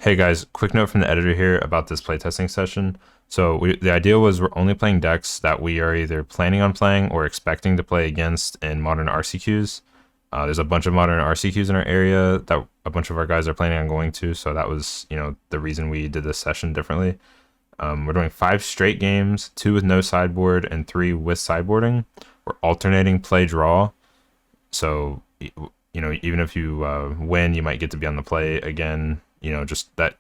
Hey guys, quick note from the editor here about this playtesting session. So the idea was we're only playing decks that we are either planning on playing or expecting to play against in modern RCQs. There's a bunch of modern RCQs in our area that a bunch of our guys are planning on going to, so that was, the reason we did this session differently. We're doing 5 straight games, 2 with no sideboard and 3 with sideboarding. We're alternating play draw, so even if you win, you might get to be on the play again. Just that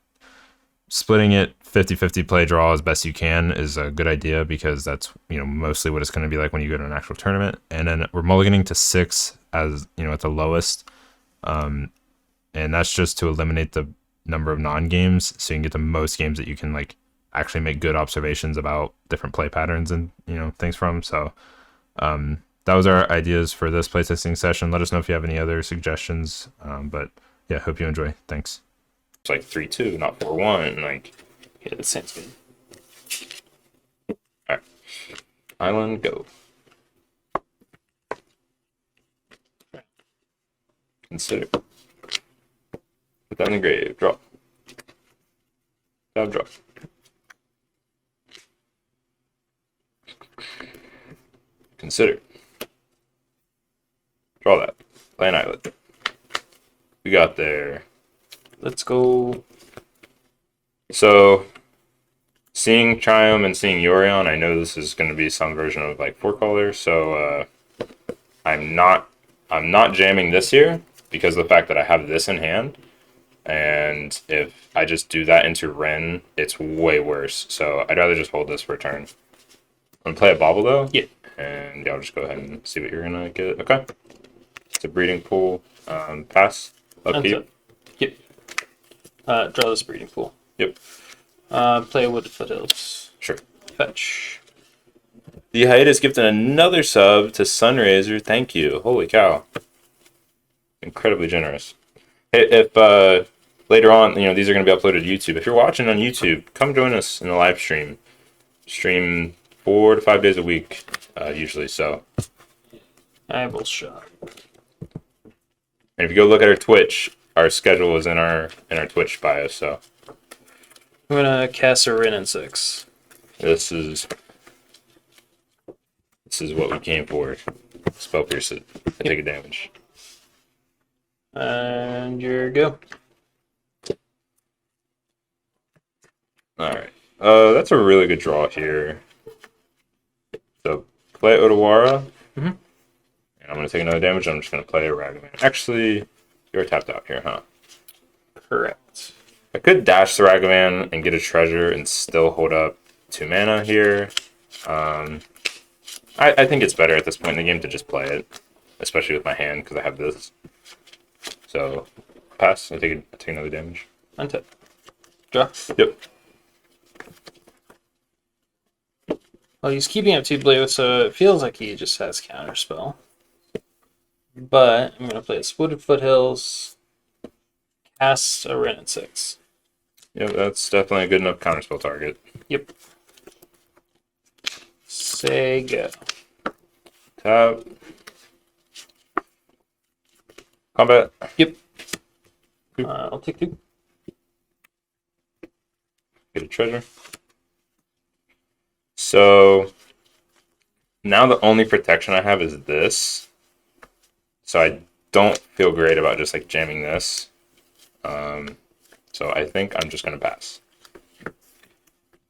splitting it 50-50 play draw as best you can is a good idea, because that's mostly what it's going to be like when you go to an actual tournament. And then we're mulliganing to 6 as at the lowest, and that's just to eliminate the number of non-games, so you can get the most games that you can actually make good observations about different play patterns and things from. So that was our ideas for this playtesting session. Let us know if you have any other suggestions, but yeah, hope you enjoy. Thanks. It's like 3-2, not 4-1. Yeah, that sounds good. Alright. Island, go. Consider. Put that in the grave. Draw. Draw. Consider. Draw that. Play an island. We got there. Let's go. So, seeing Triumph and seeing Yorion, I know this is going to be some version of 4-color. So I'm not jamming this here because of the fact that I have this in hand, and if I just do that into Ren, it's way worse. So I'd rather just hold this for a turn. I'm gonna play a Bobble though. Yeah. And yeah, I'll just go ahead and see what you're gonna get. Okay. It's a breeding pool. Pass. Upkeep. Yep. Draw this breeding pool. Yep. Play a Wooded Foothills. Sure. Fetch. The hiatus gifted another sub to Sunraiser. Thank you. Holy cow. Incredibly generous. Hey, if later on, these are going to be uploaded to YouTube. If you're watching on YouTube, come join us in the live stream. Stream 4 to 5 days a week, usually. So. I will shot. And if you go look at our Twitch, our schedule is in our Twitch bio. So. I'm gonna cast a Ren in 6. This is what we came for. Spell pierce it. Take a damage. And your go. Alright. That's a really good draw here. So play Odawara. Mm-hmm. And I'm gonna take another damage. I'm just gonna play a Ragavan. Actually, you're tapped out here, huh? Correct. I could dash the Ragavan and get a treasure and still hold up 2 mana here. I think it's better at this point in the game to just play it, especially with my hand because I have this. So pass. I take another damage. Untap. Draw. Yep. Well, he's keeping up 2 blue, so it feels like he just has counterspell. But I'm gonna play this Wooded Foothills. Cast a Ren in 6. Yep, that's definitely a good enough counterspell target. Yep. Say go. Tap. Combat. Yep. I'll take 2. Get a treasure. So now the only protection I have is this. So I don't feel great about just jamming this. So I think I'm just gonna pass.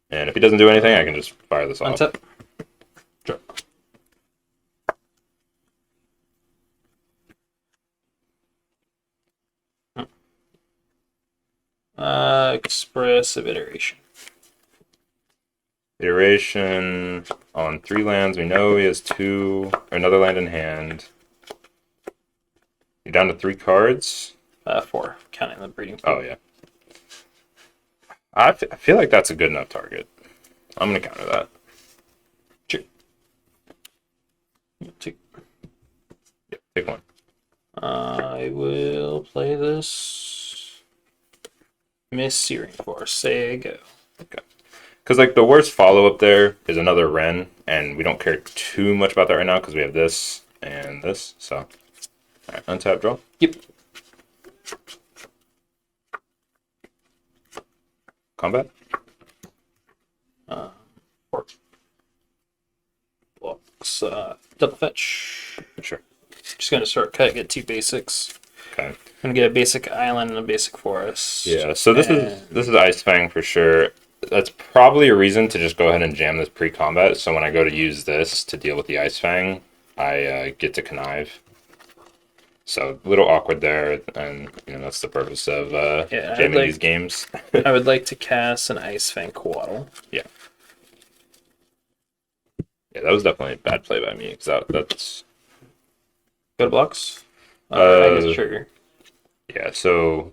And if he doesn't do anything, I can just fire this off. Untap. Draw. Expressive Iteration. Iteration on 3 lands. We know he has 2 or another land in hand. You're down to 3 cards. 4, counting the breeding pool. Oh yeah. I feel like that's a good enough target. I'm gonna counter that. Sure. Take. Yep, take 1. I will play this. Miss Searing Force. Say go. Okay. Because the worst follow up there is another Ren, and we don't care too much about that right now because we have this and this. So, all right, untap, draw. Yep. Combat? Four blocks. Double fetch. Sure. Just gonna shortcut, get 2 basics. Okay. Gonna get a basic island and a basic forest. Yeah, so this is And- Ice Fang for sure. That's probably a reason to just go ahead and jam this pre-combat. So when I go to use this to deal with the Ice Fang, I get to connive. So a little awkward there, and that's the purpose of Yeah, I'd jamming like- these games. I would like to cast an Ice Fang Coatl. Yeah, that was definitely a bad play by me because that's Go to blocks. I get the Uh, trigger. yeah. So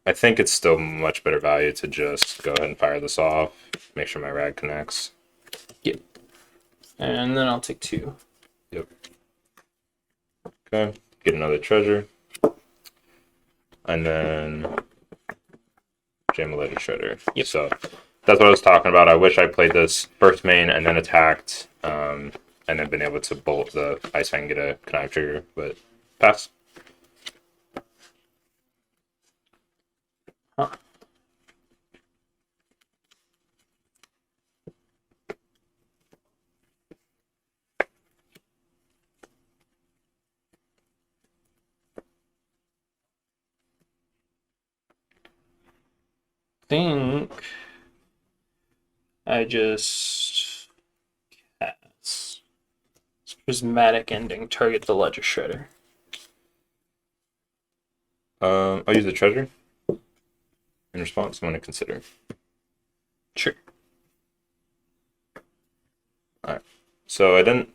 I think it's still much better value to just go ahead and fire this off, make sure my rag connects. And then I'll take 2. Yep. Okay, get another treasure. And then jam a ledger shredder. Yep. So that's what I was talking about. I wish I played this first main and then attacked, and then been able to bolt the Ice Fang and get a connive trigger, but pass. Huh. Think I just cast prismatic ending, target the ledger shredder. I'll use the treasure. In response, I'm going to consider. Sure. So I didn't.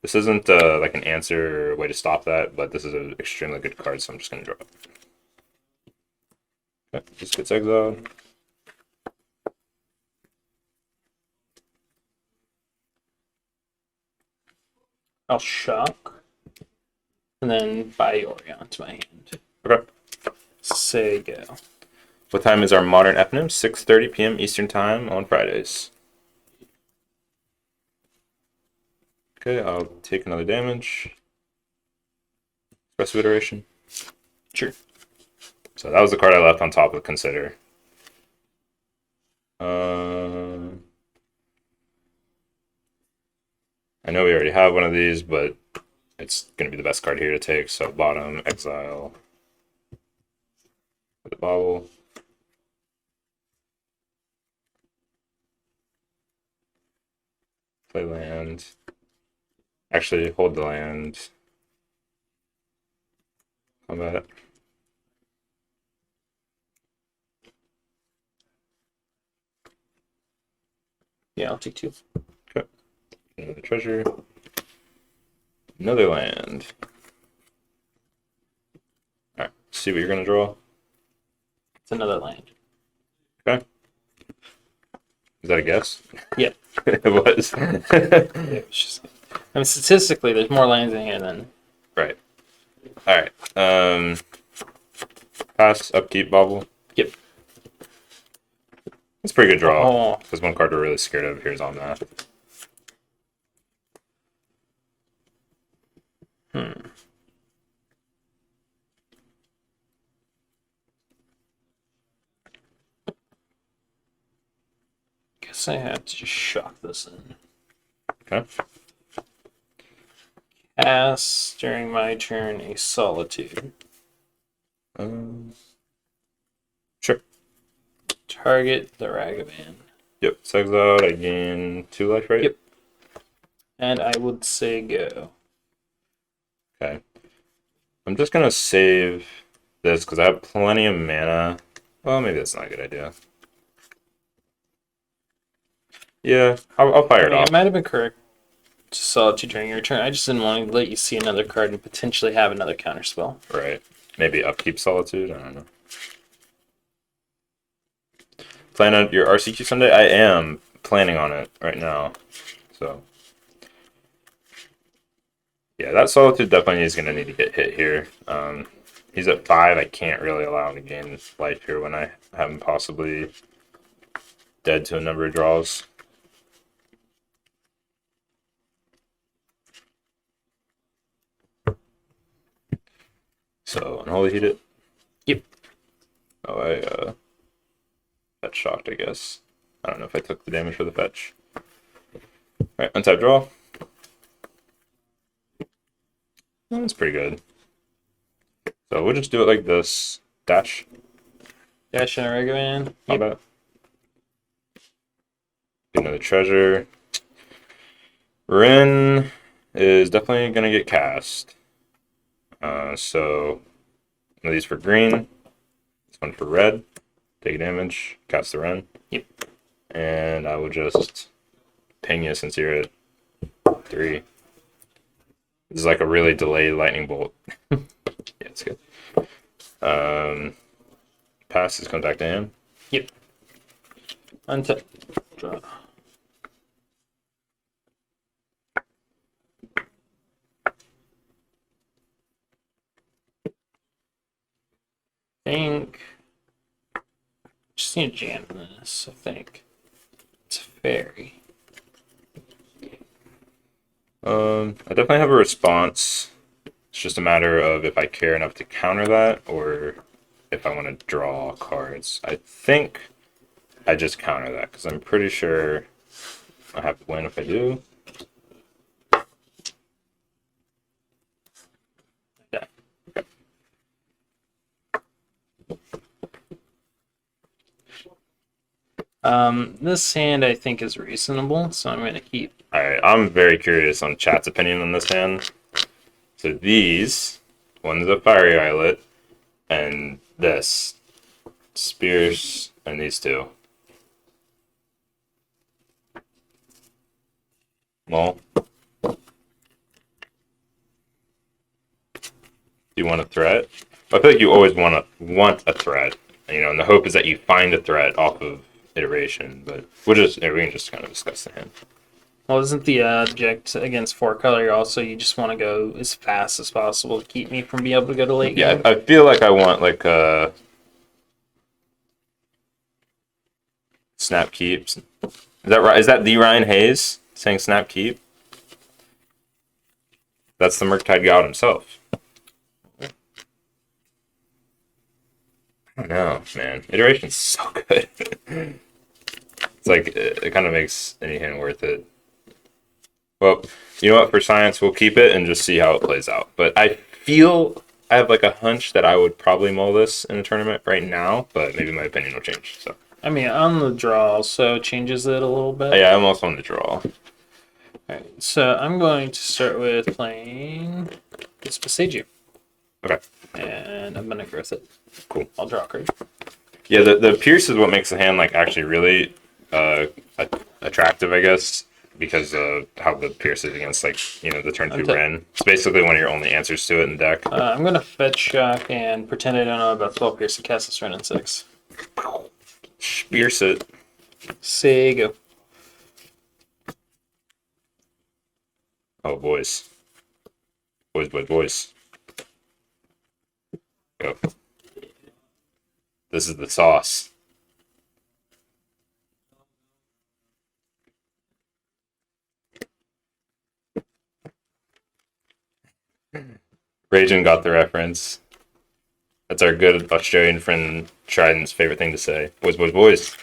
This isn't like an answer or a way to stop that, but this is an extremely good card, so I'm just going to draw it. Okay, this gets exiled. I'll shock. And then buy Orion to my hand. Okay. Say go. What time is our modern eponym? 6:30 p.m. Eastern Time on Fridays. Okay, I'll take another damage. Expressive iteration. Sure. So that was the card I left on top of consider. I know we already have one of these, but it's going to be the best card here to take. So bottom, exile. With the bobble. Play land. Actually, hold the land. Combat. Yeah, I'll take 2. Okay. Another treasure. Another land. Alright, see what you're going to draw. It's another land. Okay. Is that a guess? Yeah. It was. It was just, I mean, statistically, there's more lands in here than. Right. Alright. Pass, upkeep, bobble. Yep. It's a pretty good draw. Oh, Because one card we're really scared of here is on that. guess I have to just shock this in. Okay. Cast during my turn a solitude. Sure. Target the Ragavan. Yep. It's exiled. I gain 2 life, right? Yep. And I would say go. Okay. I'm just gonna save this because I have plenty of mana. Well, maybe that's not a good idea. Yeah, I'll fire it off. It might have been correct to solitude during your turn. I just didn't want to let you see another card and potentially have another counterspell. Right. Maybe upkeep solitude. I don't know. Plan on your RCQ Sunday? I am planning on it right now. So. Yeah, that solitude definitely is going to need to get hit here. He's at 5. I can't really allow him to gain life here when I have him possibly dead to a number of draws. So, unholy heat it. Yep. Oh, I fetch shocked, I guess. I don't know if I took the damage for the fetch. Alright, untap draw. That's pretty good. So we'll just do it like this. Dash. Dash and a regular man. Not bad. Get another treasure. Rin is definitely gonna get cast. So one of these for green, this one for red. Take damage, cast the Ren. Yep. And I will just ping you since you're at 3. This is like a really delayed lightning bolt. Yeah, it's good. Pass is coming back to hand. Yep. Untap. Draw. Think. Just need to jam this, I think. It's a fairy. I definitely have a response. It's just a matter of if I care enough to counter that or if I want to draw cards. I think I just counter that because I'm pretty sure I have to win if I do. Yeah. This hand I think is reasonable, so I'm gonna keep. Alright, I'm very curious on chat's opinion on this hand. So these, one's a fiery eyelet, and this, spears, and these two. Well, do you want a threat? I feel like you always want a threat, you know, and the hope is that you find a threat off of iteration. But we can just kind of discuss the hand. Well, isn't the object against 4-color also you just want to go as fast as possible to keep me from being able to go to late Yeah, game? I feel like I want like snap keeps. Is that right? Is that the Ryan Hayes saying snap keep? That's the Murktide God himself. I don't know, man. Iteration's so good. It's like it kind of makes any hand worth it. Well, you know what? For science, we'll keep it and just see how it plays out. But I have like a hunch that I would probably mull this in a tournament right now, but maybe my opinion will change. So I mean, on the draw, so it changes it a little bit. yeah, I'm also on the draw. Alright, so I'm going to start with playing this Passagiu. Okay, And I'm gonna growth it. cool. I'll draw a card. Yeah, the pierce is what makes the hand like actually really attractive, I guess, because of how the pierce is against like the turn 2 Ren. It's basically one of your only answers to it in the deck. I'm gonna fetch shock and pretend I don't know about spell pierce and cast this Ren in 6. Pierce it. Say go. Oh, boys. Boys. Go. This is the sauce. Ragin got the reference. That's our good Australian friend Trident's favorite thing to say. Boys.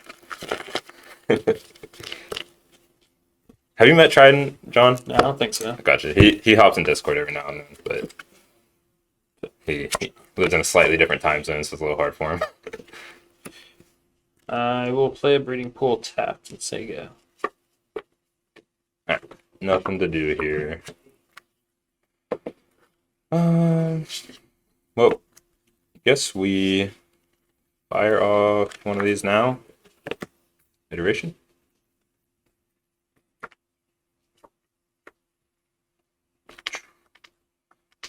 Have you met Trident, John? No, I don't think so. Gotcha. He hops in Discord every now and then, but he lives in a slightly different time zone, so it's a little hard for him. I will play a breeding pool tapped and say go. Alright, nothing to do here. Well, I guess we fire off one of these now. Iteration.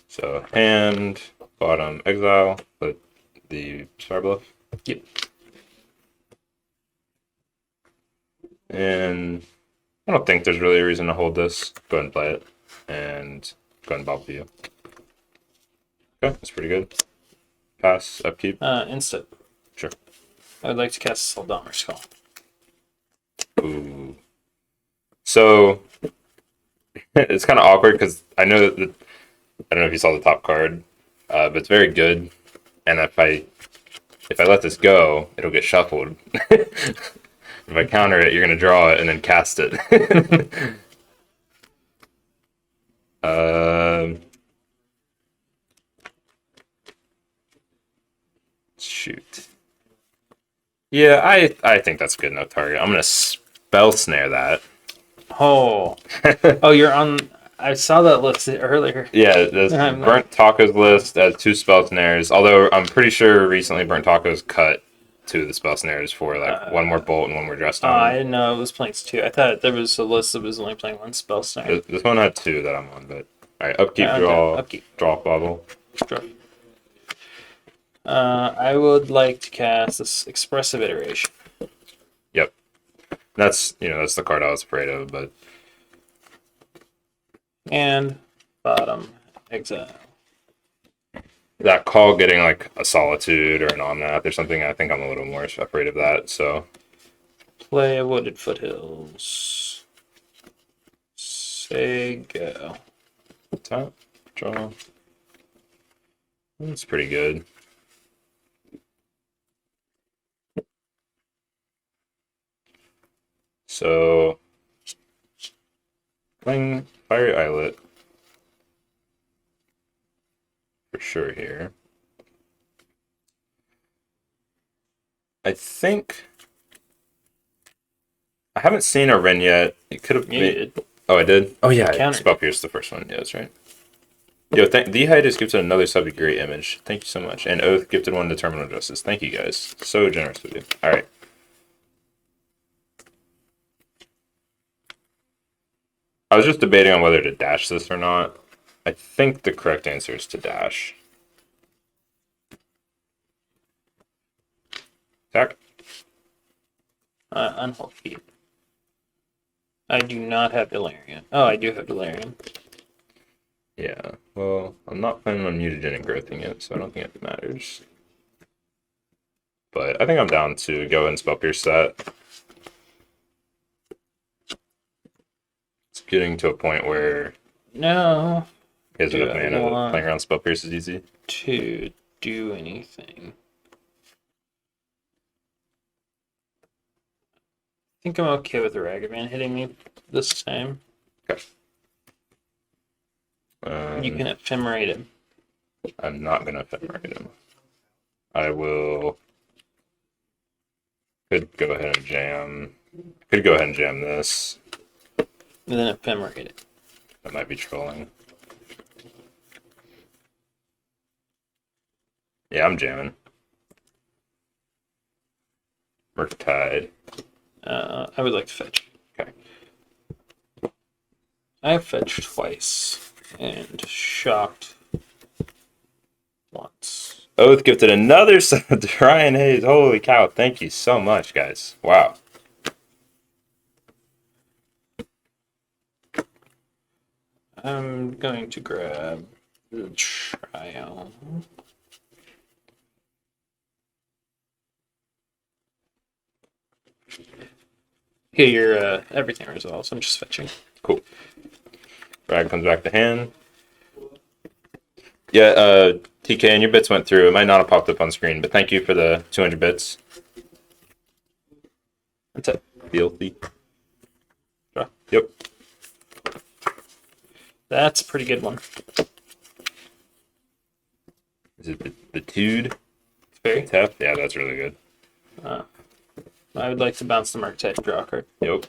So hand, bottom, exile, put the Star Bluff. Yep. And I don't think there's really a reason to hold this. Go ahead and play it. And go ahead and bobble you. Okay, that's pretty good. Pass, upkeep. Instant. Sure. I would like to cast Saldamar's Call. Ooh. So it's kind of awkward because I know that I don't know if you saw the top card, but it's very good. And if I if I let this go, it'll get shuffled. If I counter it, you're gonna draw it and then cast it. um, shoot. Yeah, I think that's a good enough target. I'm gonna spell snare that. Oh, oh, you're on. I saw that list earlier. Yeah, this I'm Burnt Tacos list has 2 spell snares. Although I'm pretty sure recently Burnt Tacos cut 2 of the spell snares for like one more bolt and one more dress Oh, I stone. didn't know it was playing 2. I thought there was a list that was only playing 1 spell snare. This one had 2 that I'm on, but all right, upkeep, Okay, draw, upkeep. draw bubble. Sure. I would like to cast this expressive iteration. Yep, that's that's the card I was afraid of, but And bottom exile. that call getting like a solitude or an omnath or something, I think I'm a little more afraid of that. So Play a wooded foothills. Say go. tap, draw. That's pretty good. So playing Fiery Islet for sure here. I think I haven't seen a Ren yet. It could have You made. did. Oh, I did. Oh yeah, Countered. Spell Pierce the first one. Yeah, that's right. Yo, the Height has gifted another sub to Great Image. Thank you so much. And Oath gifted one to Terminal Justice. Thank you guys. So generous with you. All right. I was just debating on whether to dash this or not. I think the correct answer is to dash. Attack. Unhold feet. I do not have Delirium. Oh, I do have Delirium. Yeah. Well, I'm not planning on mutagenic growthing it, so I don't think it matters. But I think I'm down to go and Spell Pierce that. It's getting to a point where No. he has Do enough I mana that want- playing around Spell Pierce is easy. To do anything. I think I'm okay with the Ragavan hitting me this time. Okay. You can ephemerate him. I'm not gonna ephemerate him. I will. Could go ahead and jam. Could go ahead and jam this. And then ephemerate it. That might be trolling. Yeah, I'm jamming. Murktide. I would like to fetch. Okay. I've fetched twice and shocked once. Oath gifted another sub to Ryan Hayes. Holy cow. Thank you so much, guys. Wow. I'm going to grab the trial. Here, your everything resolves. I'm just fetching. Cool. Rag comes back to hand. Yeah, TK, and your bits went through. It might not have popped up on screen, but thank you for the 200 bits. That's it. Filthy. Draw. Yep. That's a pretty good one. Is it the Tude? Very. Tap? Yeah, that's really good. I would like to bounce the Murktide draw card. Yep.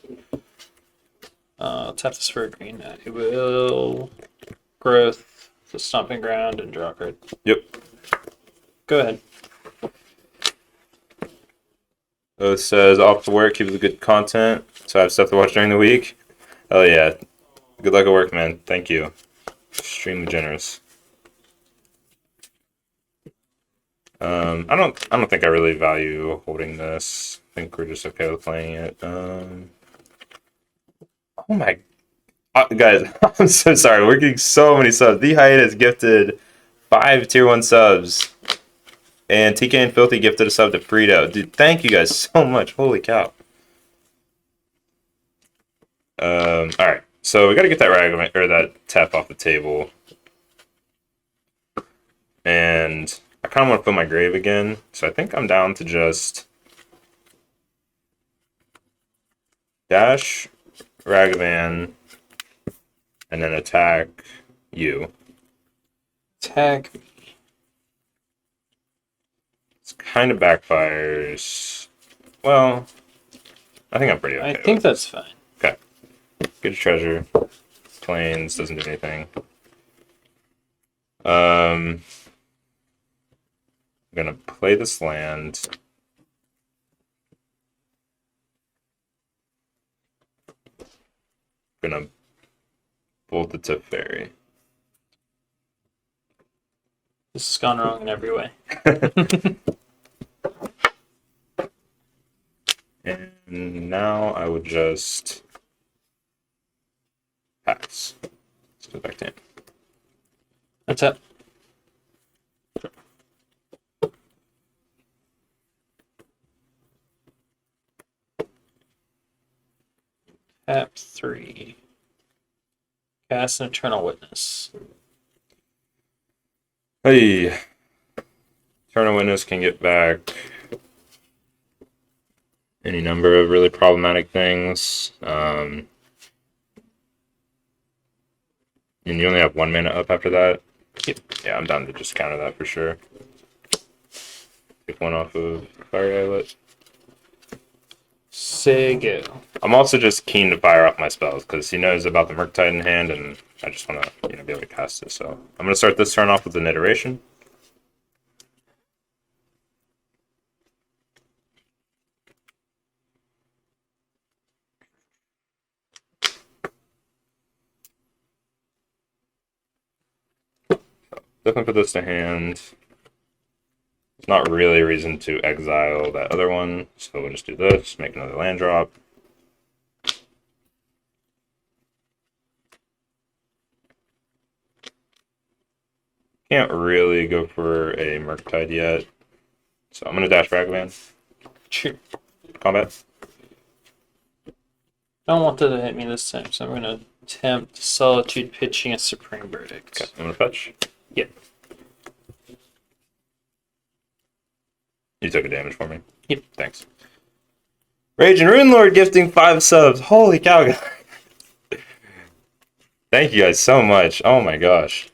I'll tap this for a green. I will growth, the stomping ground, and draw a card. Yep. Go ahead. Oath says, off to work, keep the good content, so I have stuff to watch during the week. Oh yeah. Good luck at work, man. Thank you. Extremely generous. I don't think I really value holding this. I think we're just okay with playing it. Oh my guys, I'm so sorry. We're getting so many subs. The Height has gifted 5 tier 1 subs. And TK and Filthy gifted a sub to Frito. Dude, thank you guys so much. Holy cow. Alright. So we gotta get that that tap off the table. And I kind of want to fill my grave again, so I think I'm down to just dash Ragavan and then attack you. Attack. It's kind of backfires. Well, I think I'm pretty okay. I think that's fine. Okay. Good treasure. Plains doesn't do anything. I'm gonna play this land. Gonna bolt the Teferi. This has gone wrong in every way. And now I would just pass. Let's go back to him. That's it. Tap 3. Cast an Eternal Witness. Hey, Eternal Witness can get back any number of really problematic things. And you only have 1 mana up after that. Yep. Yeah, I'm down to just counter that for sure. Take 1 off of Fire Islet. Say go. I'm also just keen to fire off my spells because he knows about the Murktide in hand, and I just want to be able to cast it. So I'm going to start this turn off with an iteration. Definitely put this to hand. There's not really a reason to exile that other one, so we'll just do this, make another land drop. Can't really go for a Murktide yet, so I'm going to dash Ragavan. Sure. Combat. Don't want that to hit me this time, so I'm going to attempt Solitude pitching a Supreme Verdict. Okay, I'm going to fetch. Yep. You took a damage for me. Yep. Thanks. Rage and Rune Lord gifting 5 subs. Holy cow, guys. Thank you guys so much. Oh my gosh.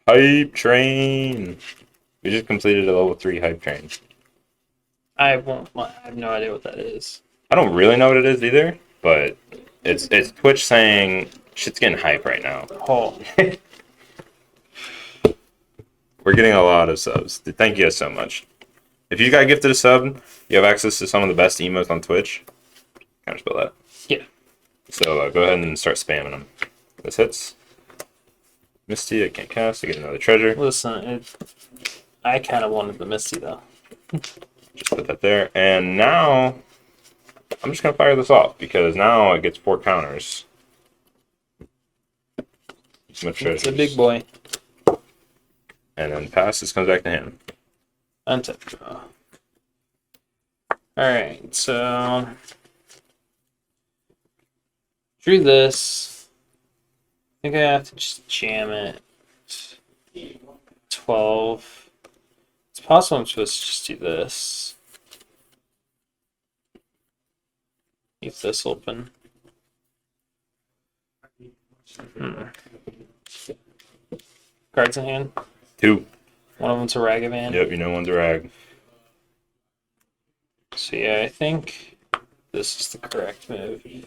Hype train. We just completed a level 3 hype train. I have no idea what that is. I don't really know what it is either, but it's Twitch saying shit's getting hype right now. Oh. We're getting a lot of subs. Thank you guys so much. If you got gifted a sub, you have access to some of the best emotes on Twitch. Can I spell that? Yeah. So go ahead and start spamming them. This hits. Misty, I can't cast. I get another treasure. Listen, I kind of wanted the Misty, though. Just put that there. And now, I'm just going to fire this off, because now it gets 4 counters. It's a big boy. And then pass, this comes back to him. Untap draw. Alright, so... drew this. I think I have to just jam it. 12. It's possible I'm supposed to just do this. Keep this open. Cards in hand. 2. One of them's a Ragavan. Yep, you know one's a rag. So yeah, I think this is the correct move.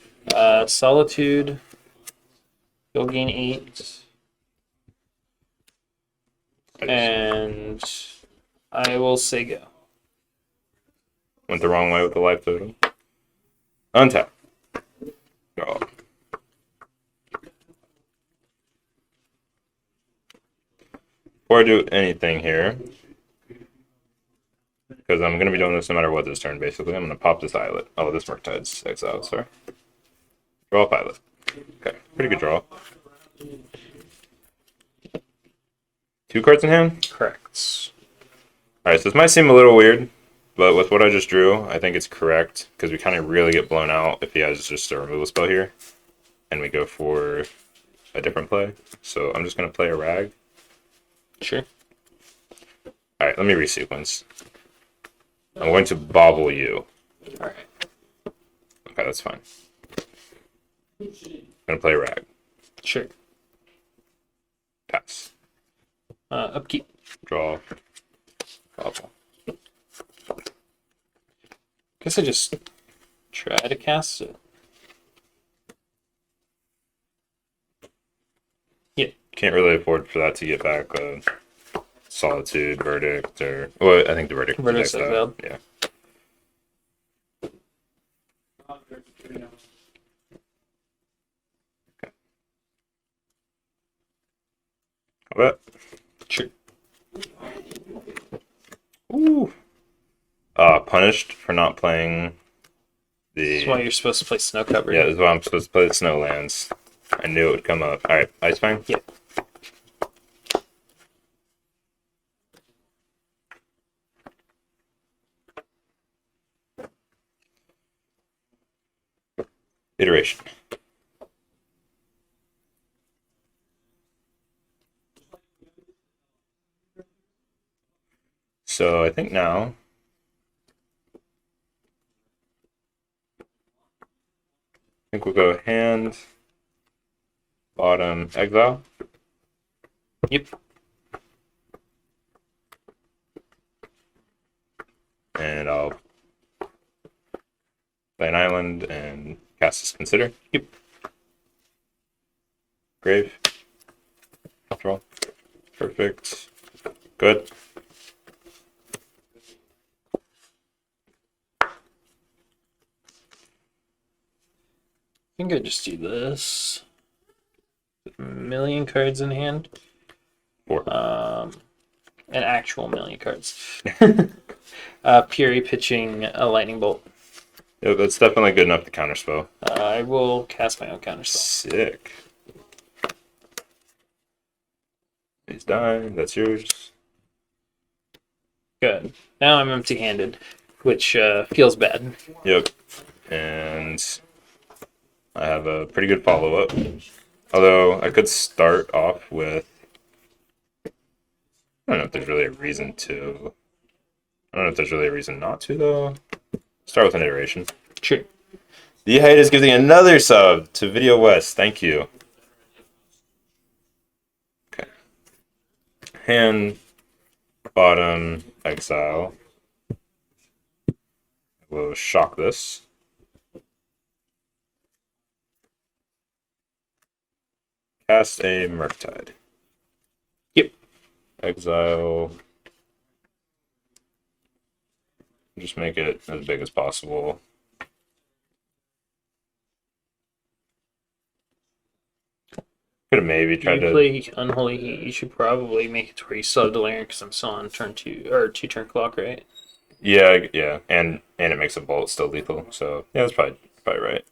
Solitude. You'll gain 8. And I will say go. Went the wrong way with the life totem. Untap. Draw. Before I do anything here, because I'm going to be doing this no matter what this turn, basically, I'm going to pop this Islet. Oh, this Murktide's exiled, sorry. Draw up Islet. Okay, pretty good draw. 2 cards in hand? Correct. Alright, so this might seem a little weird, but with what I just drew, I think it's correct, because we kind of really get blown out if he has just a removal spell here, and we go for a different play. So I'm just going to play a Rag. Sure. All right, let me resequence. I'm going to bobble you. All right. Okay, that's fine. I'm gonna play rag. Sure. Pass. Upkeep. Draw. Bobble. Guess I just try to cast it. Yeah. Can't really afford for that to get back Solitude, Verdict, or... Well, I think the Verdict. Verdict's is exiled. Yeah. How about? Sure. Ooh. Punished for not playing the... That's why you're supposed to play Snow Covered. Yeah, this is why I'm supposed to play the Snowlands. I knew it would come up. Alright, Ice Fang? Yeah. Iteration. So I think now... I think we'll go hand, bottom, exile. Yep. And I'll play an island and cast this Consider. Yep. Grave. Draw. Perfect. Good. I think I just do this. Million cards in hand. 4. An actual million cards. Puri pitching a lightning bolt. Yeah, that's definitely good enough to counterspell. I will cast my own counterspell. Sick. He's dying. That's yours. Good. Now I'm empty-handed, which feels bad. Yep. And I have a pretty good follow-up. Although I could start off with... I don't know if there's really a reason to. I don't know if there's really a reason not to, though. Start with an iteration. Sure. The Hiatus giving another sub to Video West. Thank you. Okay. Hand, bottom, exile. We'll shock this. Cast a Murktide. Yep. Exile. Just make it as big as possible. Could have maybe tried You to play Unholy Heat. You should probably make it to where you still have Delirium because I'm still on turn 2 or 2 turn clock, right? Yeah, and it makes a bolt still lethal. So yeah, that's probably right.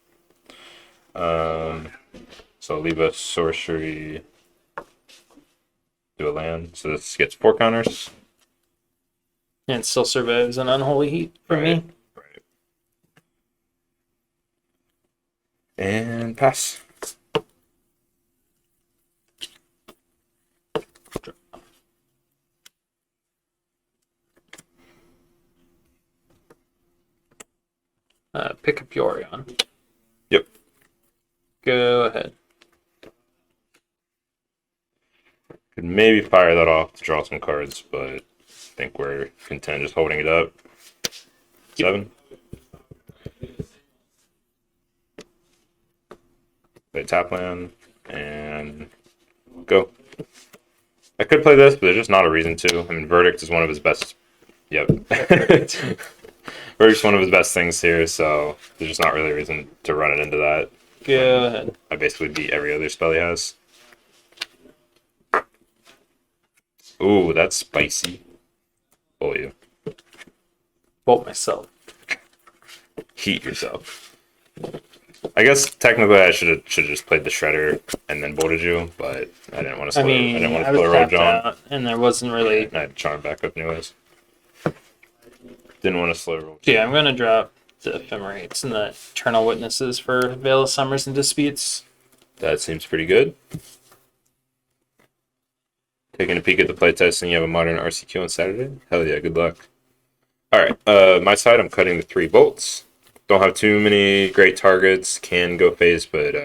So leave a sorcery, do a land. So this gets 4 counters. And it still survives an Unholy Heat for me. Right. And pass. Pick up Yorion. Yep. Go ahead. Could maybe fire that off to draw some cards, but I think we're content just holding it up. 7. Play tap land and go. I could play this, but there's just not a reason to. I mean, Verdict is one of his best. Yep. Verdict's one of his best things here, so there's just not really a reason to run it into that. Go ahead. I basically beat every other spell he has. Ooh, that's spicy. Bowl you. Bolt myself. Heat yourself. I guess technically I should have just played the Shredder and then bolted you, but I didn't want to slow. I didn't want to was slow roll tapped John. out, and there wasn't really. And I had Charm back up anyways. Didn't want to slow roll. Yeah, I'm gonna drop the Ephemerates and the Eternal Witnesses for Veil of Summers and Disputes. That seems pretty good. Taking a peek at the playtesting, you have a modern RCQ on Saturday? Hell yeah, good luck. Alright, my side, I'm cutting the 3 bolts. Don't have too many great targets, can go phase, but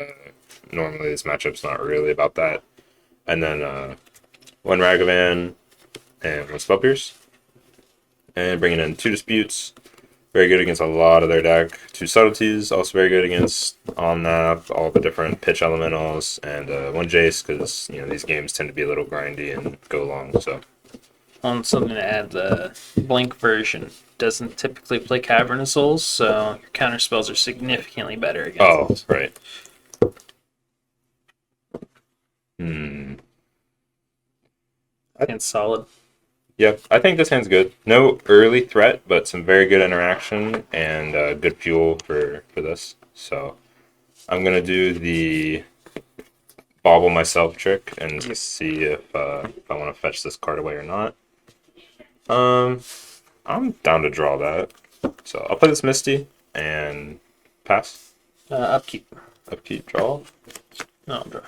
normally this matchup's not really about that. And then 1 Ragavan and 1 Spellpierce. And bringing in 2 Disputes. Very good against a lot of their deck. 2 Subtleties, also very good against on-nap, all the different pitch elementals, and 1 Jace, because these games tend to be a little grindy and go long, so. Something to add, the blank version doesn't typically play Cavernous Souls, so your counter spells are significantly better against Oh, it. right. It's solid. Yeah, I think this hand's good. No early threat, but some very good interaction and good fuel for this. So I'm going to do the bobble myself trick and see if I want to fetch this card away or not. I'm down to draw that. So I'll play this Misty and pass. Upkeep. Upkeep, draw. No, draw.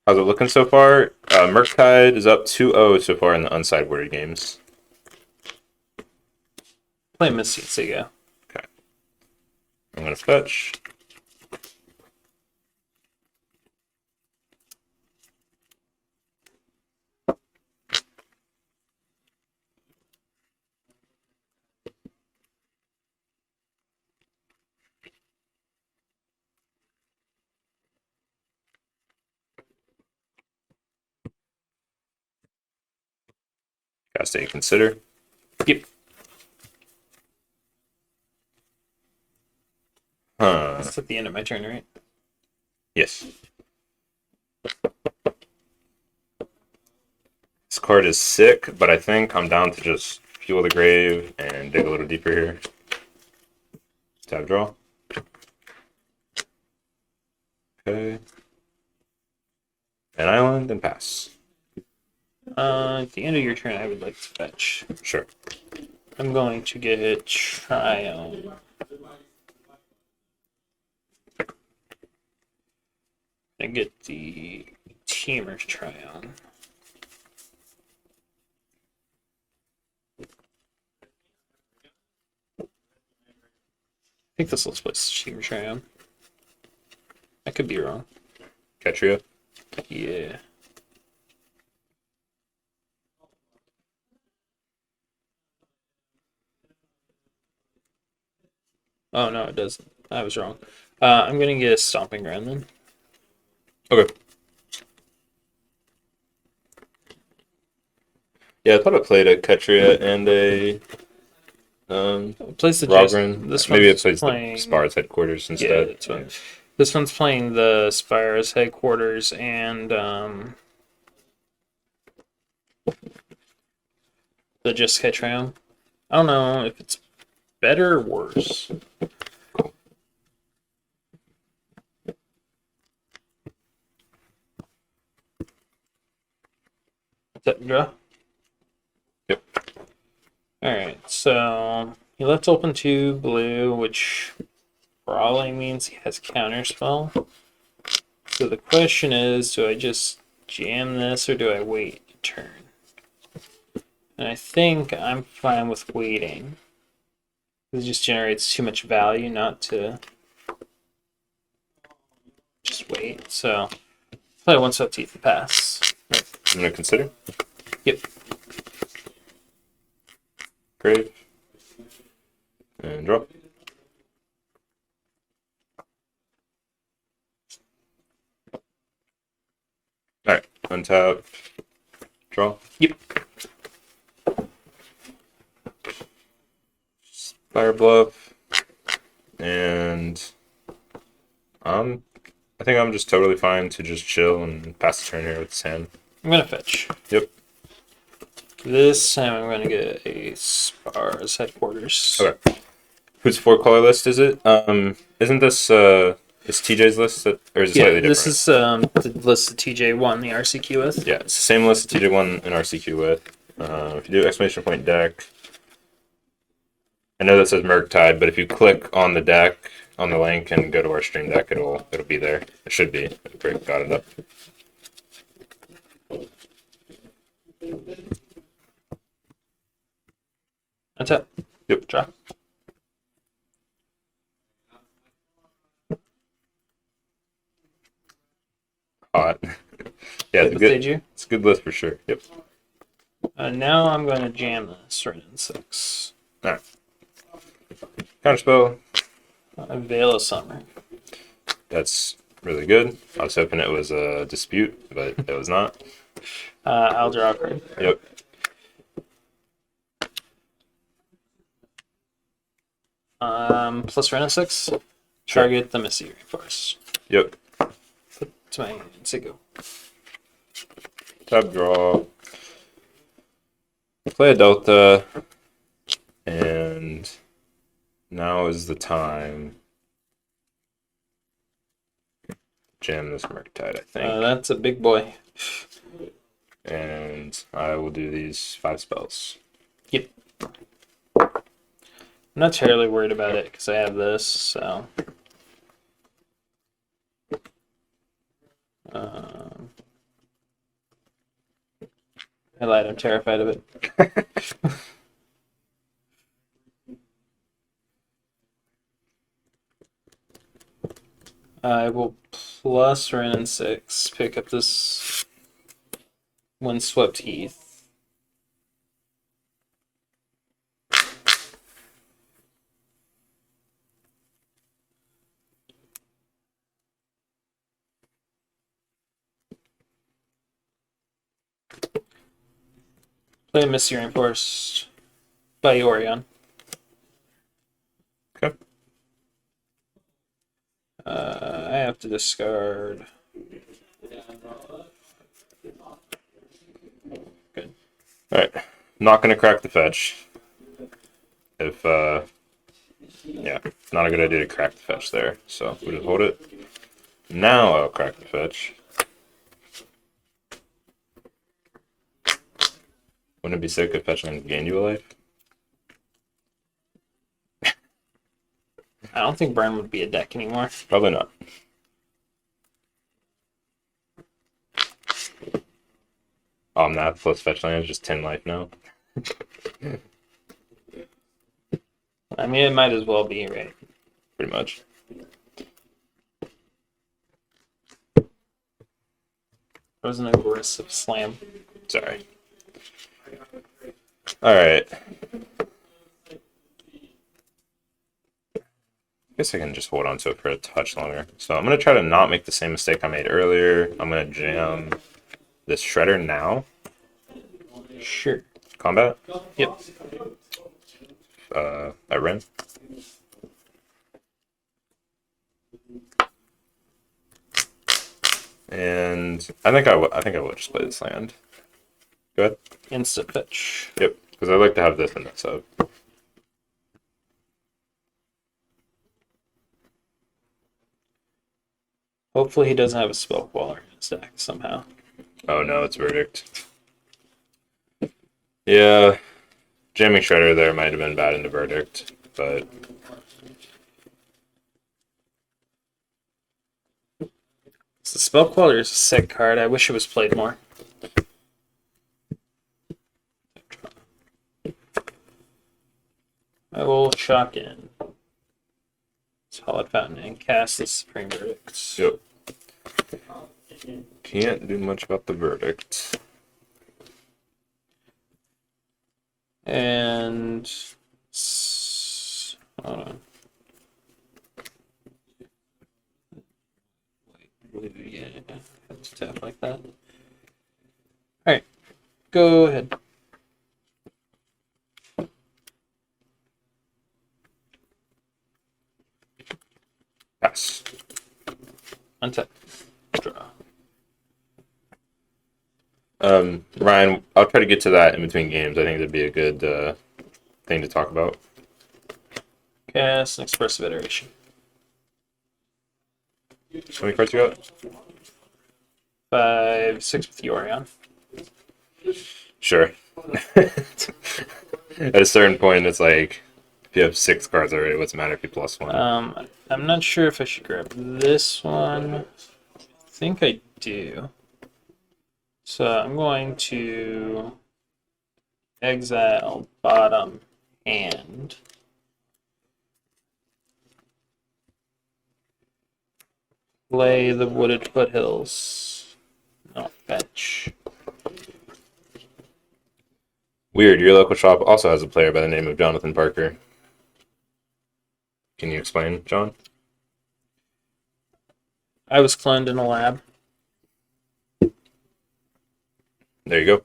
How's it looking so far? Murktide is up 2-0 so far in the unsideboarded games. Play Misty and Sega. Okay. I'm going to fetch. Gotta stay consider. Yep. Huh. That's at the end of my turn, right? Yes. This card is sick, but I think I'm down to just fuel the grave and dig a little deeper here. Tap draw. Okay. An island and pass. At the end of your turn, I would like to fetch. Sure. I'm going to get Triome. I get the Teamer's Triome. I think this looks like Teamer's Triome. I could be wrong. Ketria. Yeah. Oh, no, it doesn't. I was wrong. I'm going to get a Stomping Ground then. Okay. Yeah, I thought I played a Ketria and a Plays the Rogren. This Maybe it one's plays playing... the Spar's headquarters Yeah, instead. that's one. This one's playing the Spire's headquarters and the Jessica Triumph. I don't know if it's better or worse. Set and draw? Yep. Alright, so he left open 2 blue, which probably means he has counterspell. So the question is, do I just jam this or do I wait a turn? And I think I'm fine with waiting. It just generates too much value not to just wait. So play 1 Swept Teeth and pass. I'm gonna consider. Yep. Grave. And draw. Alright, untap. Draw. Yep. Fire Bluff. And I think I'm just totally fine to just chill and pass the turn here with this hand. I'm gonna fetch. Yep. This time I'm gonna get a Spar's headquarters. Okay. Whose 4-color list is it? Isn't this is TJ's list or is it slightly different? This is the list that TJ won the RCQ with. Yeah, it's the same list that TJ won an RCQ with. If you do exclamation point deck, I know that says Murktide, but if you click on the deck on the link and go to our stream deck, it'll be there. It should be. Got it up. That's it. Yep. Draw. Hot. Yeah, it's a good. You. It's a good list for sure. Yep. Now I'm going to jam this right in 6. All right. Counterspell. Veil of Summer. That's really good. I was hoping it was a dispute, but it was not. I'll draw a card. Yep. Plus Rena 6. Target the Misty Rainforest. Yep. To my hand. Say go. Tab draw. Play a Delta. And now is the time. Jam this Murktide, I think. That's a big boy. And I will do these 5 spells. Yep. I'm not terribly worried about it because I have this, so. I lied, I'm terrified of it. I will plus Ren 6, pick up this Windswept Heath. Play Misty Rainforest by Orion. Okay. I have to discard. Good. Alright. Not going to crack the fetch. If, yeah, not a good idea to crack the fetch there. So we'll just hold it. Now I'll crack the fetch. Wouldn't it be sick if fetching gained you a life? I don't think Burn would be a deck anymore. Probably not. That plus fetch land is just 10 life now. I mean, it might as well be, right? Pretty much. That was an aggressive slam. Sorry. Alright. Guess I can just hold on to it for a touch longer. So I'm going to try to not make the same mistake I made earlier. I'm going to jam this Shredder now. Sure. Combat? Yep. I ran. And I think I will just play this land. Go ahead. Instant fetch. Yep, because I like to have this in the sub. Hopefully he doesn't have a spell queller in his deck somehow. Oh no, it's Verdict. Yeah, jamming Shredder there might have been bad into Verdict, but The spell queller is a sick card. I wish it was played more. I will shock in Solid Fountain and cast the Supreme Verdict. yep. Can't do much about the Verdict. And hold on. Yeah, have to tap like that. Alright, go ahead. Pass. Untap. Draw. Ryan, I'll try to get to that in between games. I think that'd be a good thing to talk about. Cast an Expressive Iteration. How many cards you got? 5, 6 with Yorion. Sure. At a certain point, it's like, you have 6 cards already, what's the matter if you plus 1? I'm not sure if I should grab this one. I think I do. So I'm going to exile bottom and play the Wooded Foothills. No, fetch. Weird, your local shop also has a player by the name of Jonathan Parker. Can you explain, John? I was cloned in a lab. There you go.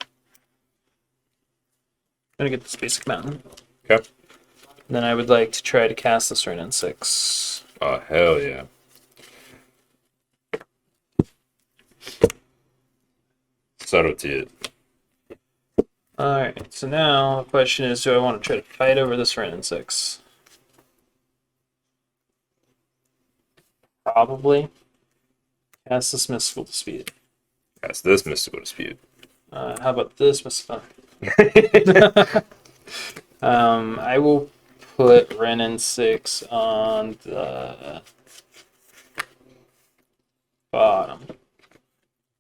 I'm gonna get this basic mountain. Okay. Then I would like to try to cast this right in 6. Oh, hell yeah. Subtlety it. Alright, so now the question is, do I want to try to fight over this right in 6? Probably. Cast this Mystical Dispute. That's this mystical dispute. How about this Mystical? I will put Ren in 6 on the bottom.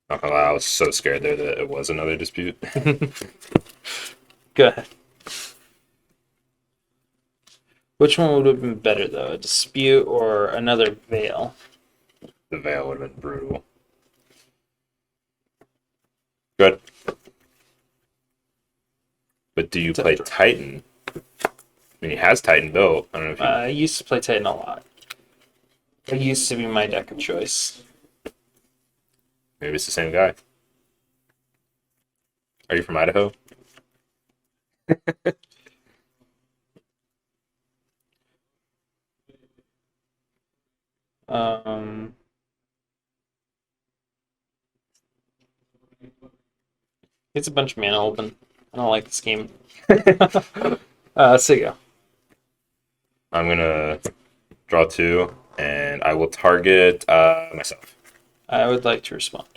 Not gonna lie, I was so scared there that it was another dispute. Go ahead. Which one would have been better, though? A dispute or another veil? The veil would have been brutal. Good. But do you play Titan? I mean, he has Titan built. I don't know if you... I used to play Titan a lot. It used to be my deck of choice. Maybe it's the same guy. Are you from Idaho? It's a bunch of mana open. I don't like this game. So you go. I'm gonna draw 2, and I will target myself. I would like to respond.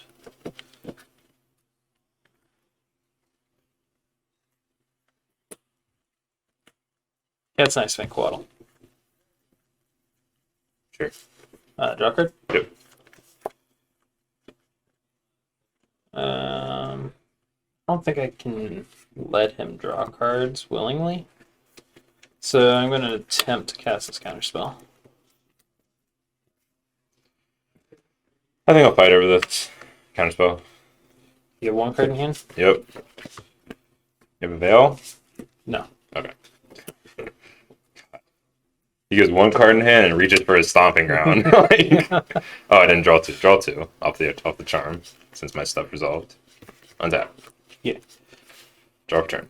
Yeah, it's nice, Vanquaddle. Sure. Draw card? Yep. I don't think I can let him draw cards willingly. So I'm going to attempt to cast this counterspell. I think I'll fight over this counterspell. You have 1 card in hand? Yep. You have a veil? No. Okay. He gets 1 card in hand and reaches for his stomping ground. Like, oh, I didn't draw 2. Draw 2 off the charm since my stuff resolved. Untap. Yeah. Draw for turn.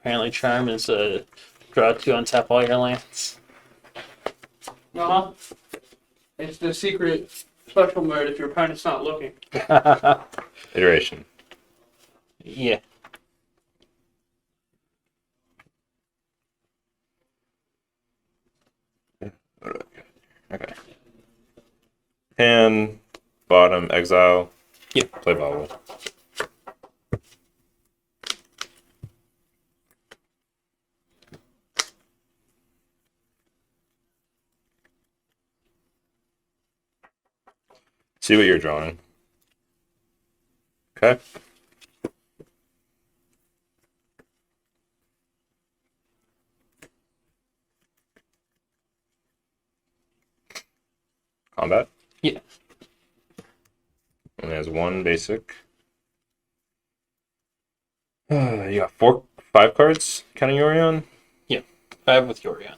Apparently charm is draw 2, untap all your lands. No, it's the secret special mode if your opponent's not looking. Iteration. Yeah. Okay. Hand, bottom, exile. Yeah. Play bobble. See what you're drawing. Okay. Combat? Yeah. And there's 1 basic. You got 5 cards, counting Yorion? Yeah. 5 with Yorion.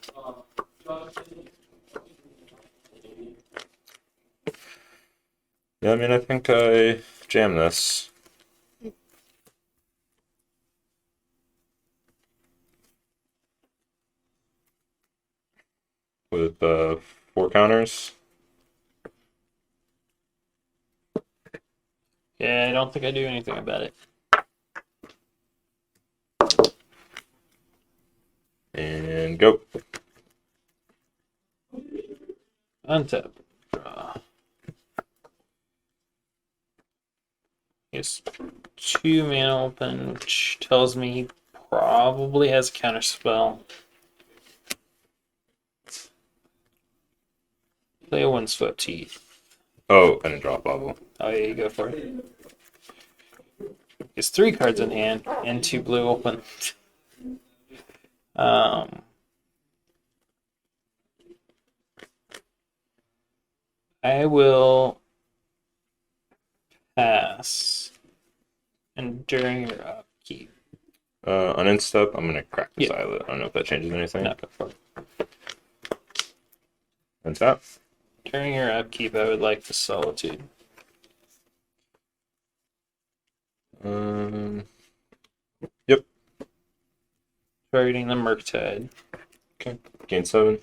Yeah, I mean, I think I jam this. With 4 counters. Yeah, I don't think I do anything about it. And go. Untap. Draw. Yes. 2 mana open, which tells me he probably has a counter spell. Play a Windswept Teeth. Oh, and a drop bubble. Oh yeah, you go for it. It's 3 cards in hand and 2 blue open. I will pass. And during your upkeep. On instep, I'm gonna crack the Yeah. Silent. I don't know if that changes anything. No, go for it. And tap. During your upkeep, I would like the Solitude. Yep. Targeting the Murktide. Okay. Gain 7.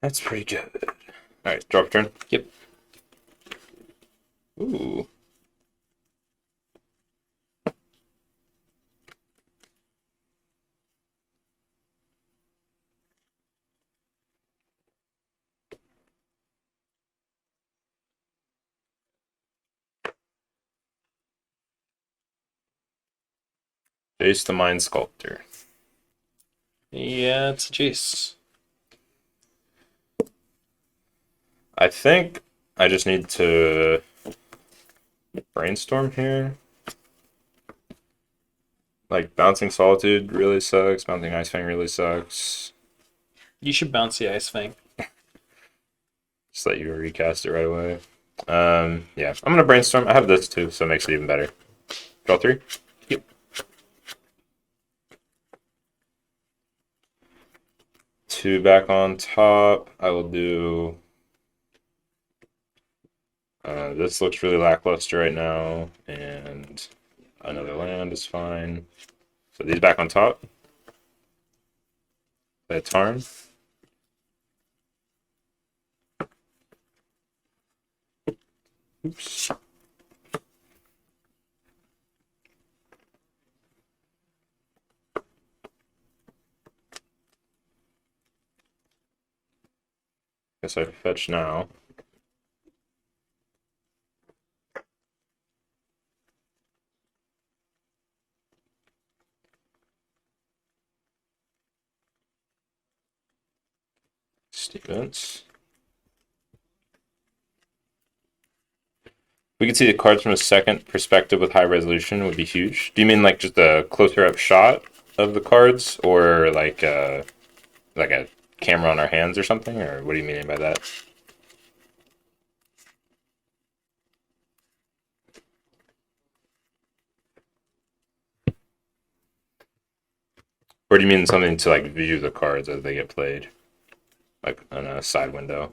That's pretty good. Alright, drop turn. Yep. Ooh. Jace the Mind Sculptor. Yeah, it's a Jace. I think I just need to brainstorm here. Like, bouncing Solitude really sucks. Bouncing Ice Fang really sucks. You should bounce the Ice Fang. Just let you recast it right away. Yeah, I'm gonna brainstorm. I have this too, so it makes it even better. Draw 3. Yep. 2 back on top. I will do. This looks really lackluster right now, and another land is fine. So these back on top. Play a Tarn. Oops. Guess I fetch now. Stevens. We could see the cards from a second perspective with high resolution would be huge. Do you mean like just a closer up shot of the cards, or like a camera on our hands or something, or what do you mean by that? Or do you mean something to like view the cards as they get played, like on a side window?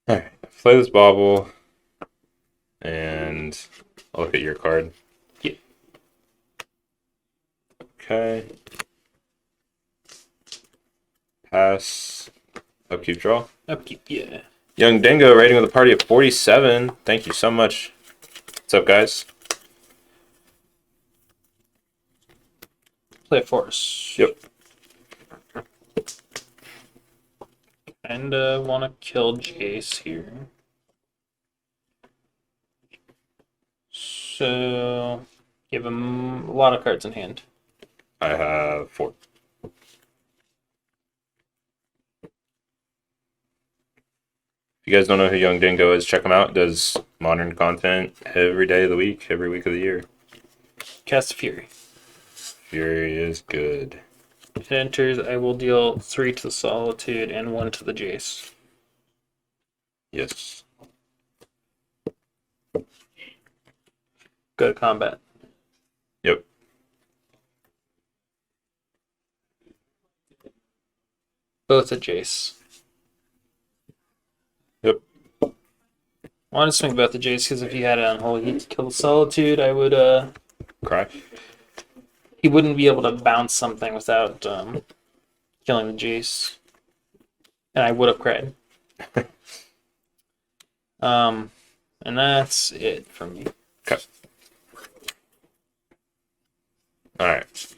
All right, play this bauble, and I'll look at your card. Yeah. Okay. Pass. Upkeep, draw. Upkeep, yeah. Young Dingo rating with a party of 47. Thank you so much. What's up, guys? Play Force. Yep. And want to kill Jace here. So give him a lot of cards in hand. I have 4. If you guys don't know who Young Dingo is, check him out. Does modern content every day of the week, every week of the year. Cast Fury. Fury is good. If it enters, I will deal 3 to the Solitude and 1 to the Jace. Yes. Go to combat. Yep. Both a Jace. Yep. I want to swing both the Jace because if he had it on Holy Heat to kill the Solitude, I would Cry. he wouldn't be able to bounce something without killing the Jace. And I would have cried. And that's it for me. Okay. Alright.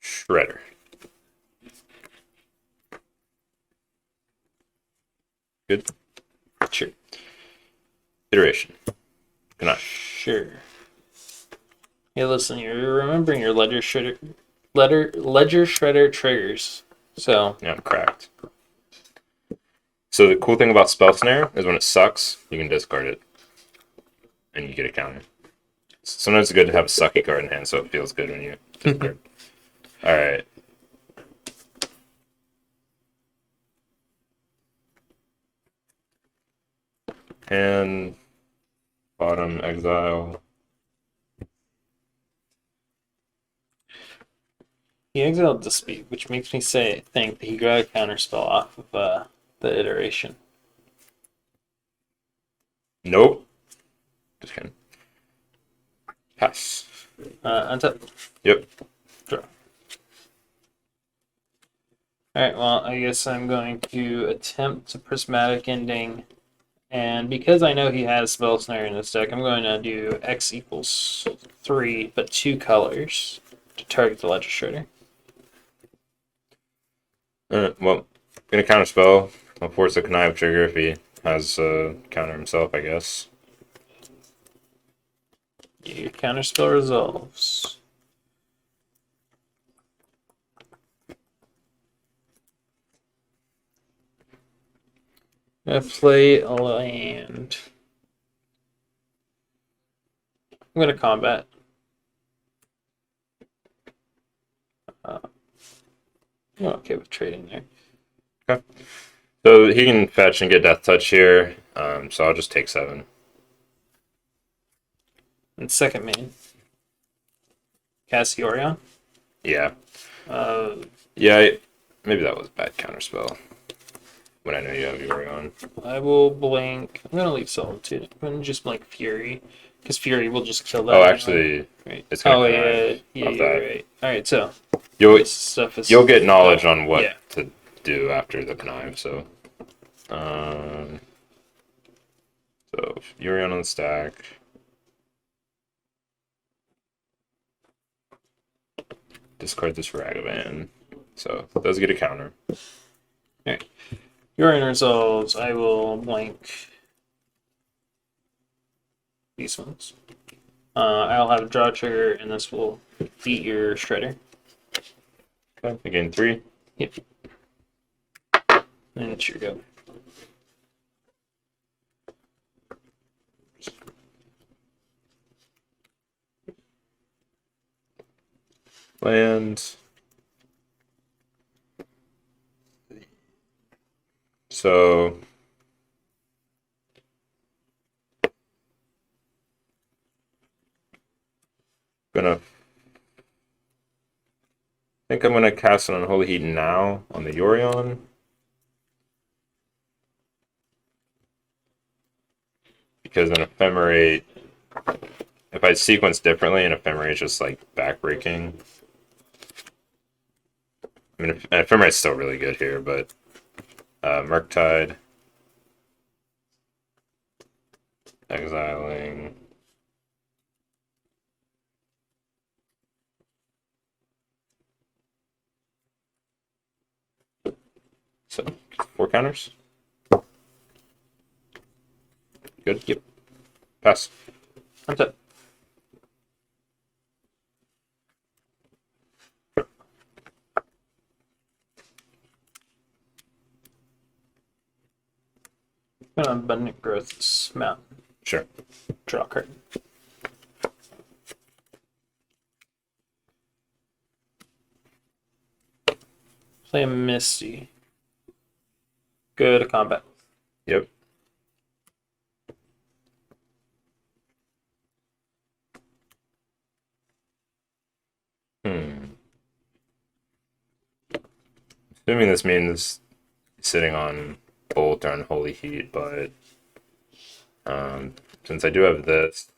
Shredder. Good. Sure. Iteration. Good night. Sure. Hey, listen, you're remembering your ledger shredder triggers. So Yeah, I'm cracked. So the cool thing about Spell Snare is when it sucks, you can discard it. And you get a counter. Sometimes it's good to have a sucky card in hand so it feels good when you discard. Alright. And bottom exile. he exiled Dispute, which makes me think that he got a counter spell off of the iteration. Nope. Just kidding. Pass. Untap. Yep. Draw. Alright, well, I guess I'm going to attempt a Prismatic Ending. And because I know he has Spell Snare in his deck, I'm going to do X equals 3, but 2 colors to target the Ledger Shredder. Well, gonna counter spell. I'll force a connive trigger if he has counter himself, I guess. Your counterspell resolves. I'm gonna play a land. I'm gonna combat. I'm okay with trading there. Okay. So he can fetch and get Death Touch here. So I'll just take 7. And second main. Cast Yorion. Yeah. Uh, Yeah, maybe that was a bad counter spell. When I know you have Yorion. I will blink. I'm gonna leave Solitude. I'm gonna just blink Fury. Because Fury will just kill that. Oh, anyway. actually, Right. it's gonna Oh, connive yeah, off you're that. right. Alright, so. You'll This stuff is. you'll get knowledge on what Yeah. to do after the connive. So, um, so Yorion on the stack. Discard this Ragavan. So it does get a counter. Yorion resolves. I will blank these ones. I'll have a draw trigger, and this will beat your Shredder. Okay. Again, 3. Yep. And it's your go. Land. So gonna think I'm gonna cast an Unholy Heat now on the Yorion. Because an Ephemerate, if I sequence differently, an Ephemerate is just like backbreaking. I mean, an Ephemerate's still really good here, but Murktide, exiling. So 4 counters. Good. Yep. Pass. Untap. I'm gonna Abundant Growth's Mountain. Sure. Draw card. Play a Misty. Go to combat. Yep. Assuming this means sitting on Bolt or Unholy Heat, but since I do have this,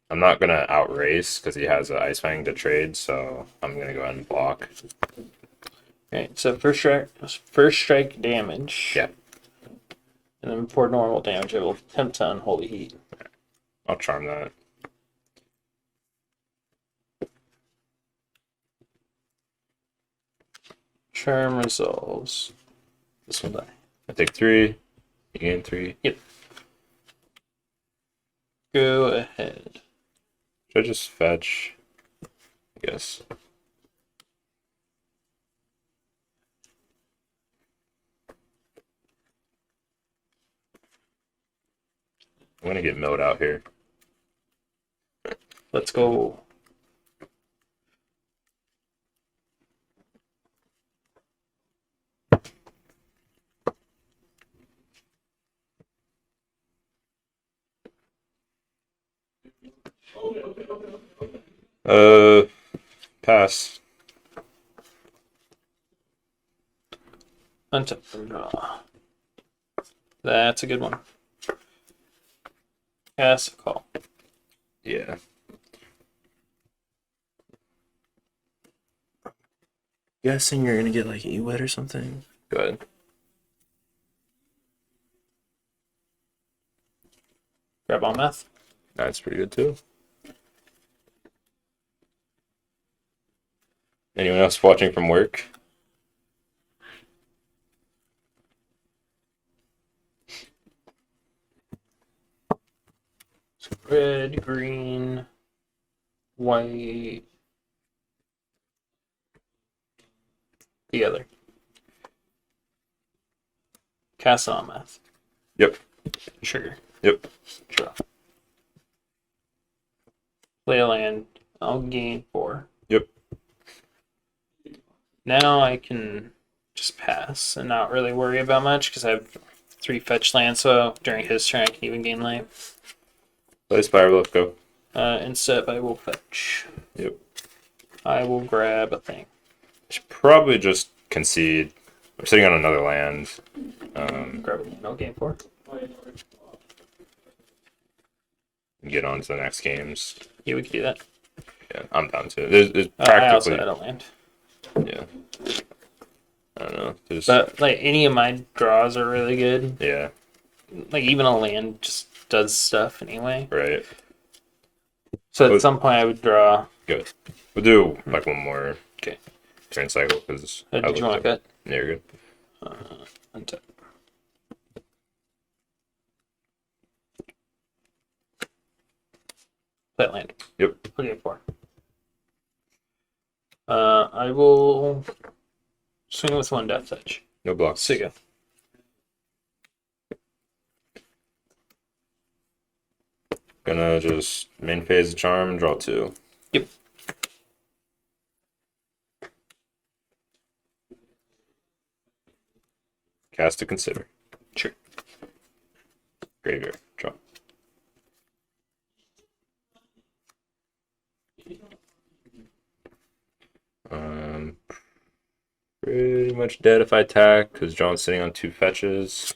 I'm not gonna outrace because he has an Ice Fang to trade, so I'm gonna go ahead and block. Okay, so first strike damage. Yeah. And then for normal damage, I will attempt to Unholy Heat. I'll charm that. Charm resolves. This will die. I take 3. You gain 3. Go ahead. Should I just fetch? Yes. I'm gonna get milled out here. Let's go. Pass. Untap and draw. That's a good one. Cast a call. Yeah. Guessing you're gonna get like E-wet or something. Go ahead. Grab on math. That's pretty good too. Anyone else watching from work? Red, green, white. The other. Cast on math. Yep. Trigger. Yep. Draw. Play a land. I'll gain 4. Yep. Now I can just pass and not really worry about much because I have 3 fetch lands, so during his turn I can even gain life. Play Spiral, let's go. Instead, I will fetch. Yep. I will grab a thing. Should probably just concede. I'm sitting on another land. Grab a land. I'll gain 4. And get on to the next games. Yeah, we could do that. Yeah, I'm down to it. There's I also practically. had a land. Yeah. I don't know. There's, But like any of my draws are really good. yeah. Like even a land just does stuff anyway. Right. So at some point I would draw. Good. We'll do like one more. Okay. Turn cycle because. Did you want to cut? Yeah, you're good. Untap. Play a land. Yep. I'll gain 4. I will swing with 1 death touch. No blocks. Siga. Gonna just main phase the charm and draw 2. Yep. Cast to consider. Sure. Graveyard. Draw. Pretty much dead if I attack because John's sitting on 2 fetches.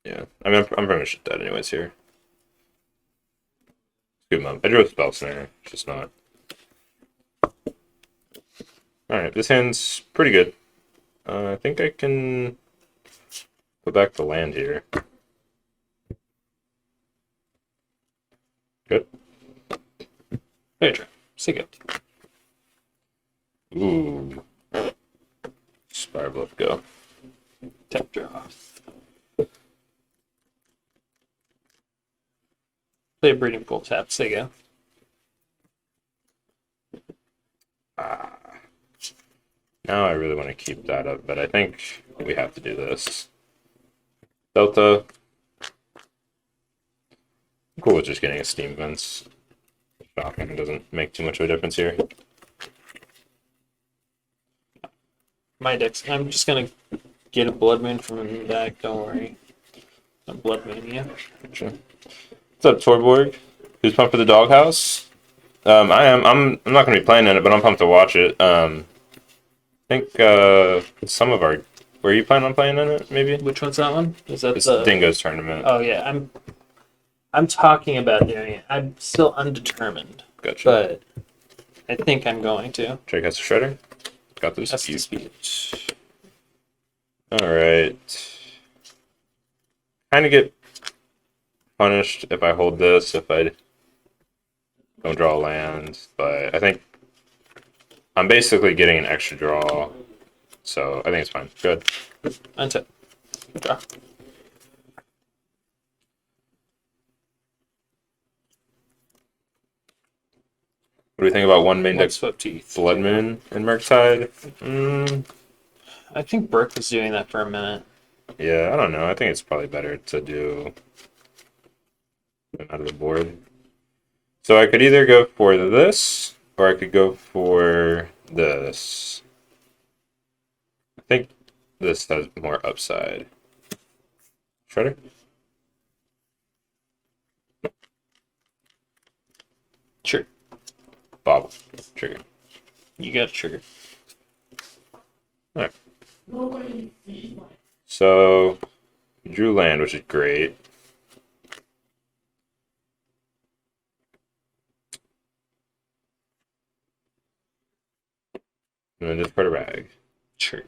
Yeah, I mean, I'm pretty much dead anyways here. Good move. I drew a spell snare, it's just not. Alright, this hand's pretty good. I think I can put back the land here. Good. Very true. Siga. Ooh. Spire Bluff, go. Tap draw. Play a breeding pool tap. Siga. Now I really want to keep that up, but I think we have to do this. Delta. Cool with just getting a steam vents. Shocking, doesn't make too much of a difference here. My deck's. I'm just gonna get a blood moon from in the back. Don't worry. A blood moon, yeah. Sure. What's up, Torborg? Who's pumped for the doghouse? I am. I'm not gonna be playing in it, but I'm pumped to watch it. I think some of our. Were you planning on playing in it? Maybe. Which one's that one? Is that It's the Dingo's tournament. Oh yeah, I'm talking about doing it. I'm still undetermined, Gotcha. but I think I'm going to. Drake has a shredder. Got this. That's the speed. All right. Kind of get punished if I hold this, if I don't draw a land, but I think I'm basically getting an extra draw, so I think it's fine. Good. Untap. Draw. What do you think about one main deck What's up, teeth? Blood Moon and Murktide? I think Burke was doing that for a minute. Yeah, I don't know. I think it's probably better to do them out of the board. So I could either go for this, or I could go for this. I think this has more upside. Shredder? Sure. Bobble. Trigger. You got a trigger. Alright. So, drew land, which is great. And then discard a rag. Sure.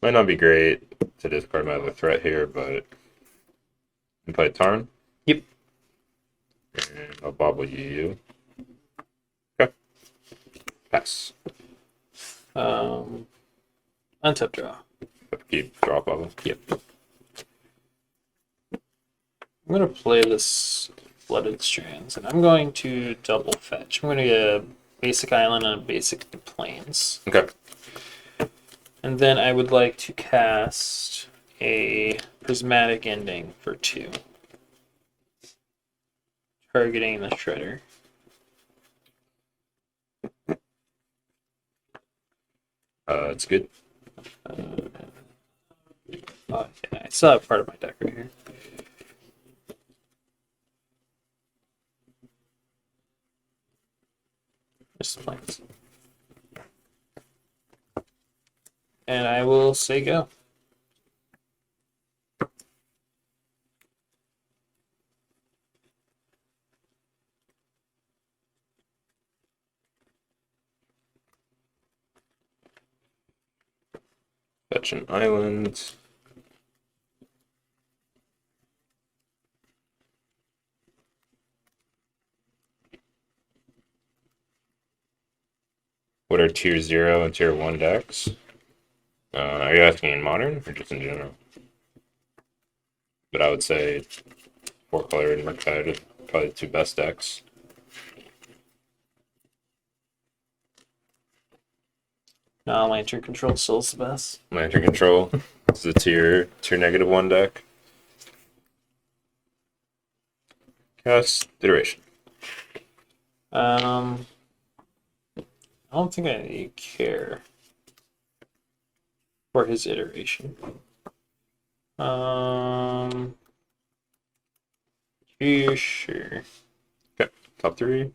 Might not be great to discard my other threat here, but and play Tarn. Yep. And I'll bobble you. Okay. Pass. Untap draw. Keep draw bubble. Yep. I'm gonna play this Flooded Strands, and I'm going to double fetch. I'm gonna get a basic island and a basic plains. Okay. And then I would like to cast a Prismatic Ending for 2. Targeting the Shredder. It's good. Oh, yeah, I still have part of my deck right here. Just plains. And I will say go. Fetch an island. What are tier 0 and tier 1 decks? Are you asking in modern or just in general? But I would say 4-color and Murktide are probably the 2 best decks. No, Lantern Control still is the best. Lantern Control. It's a tier -1 deck. Cast Iteration. I don't think I care for his iteration. You sure? Okay, top 3.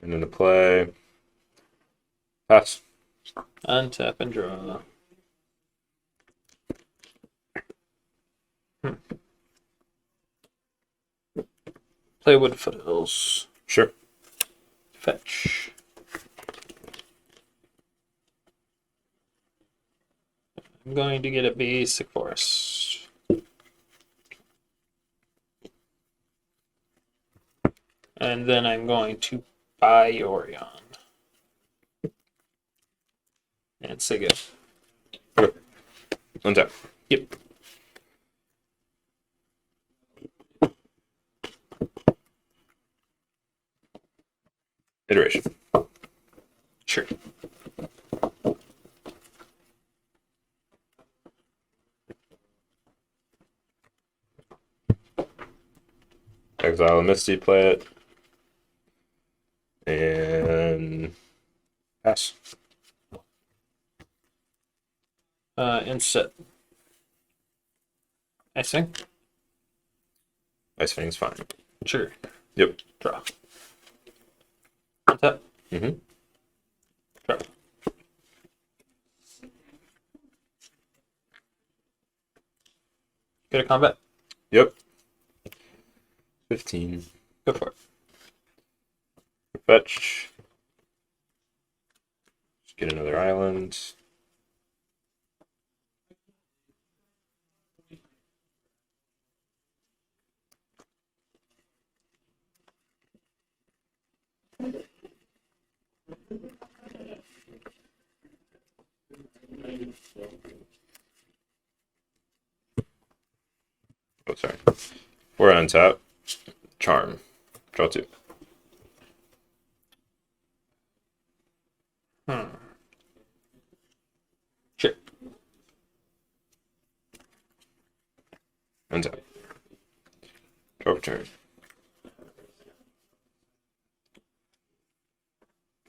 And then the play. Pass. Untap and draw. Play Wood Foothills. Sure. Fetch. I'm going to get a basic forest. And then I'm going to buy Orion. And say go. Okay. Untap. Yep. Iteration. Sure. Exile a Misty, play it. And pass. Inset. I think. Ice Fang's fine. Sure. Yep. Draw. Untap. Mm-hmm. Draw. Go to combat. Yep. 15. Go for it. Fetch. Just get another island. Oh, sorry. 4 untap. Charm. Draw 2. Sure. Untap. Draw for turn.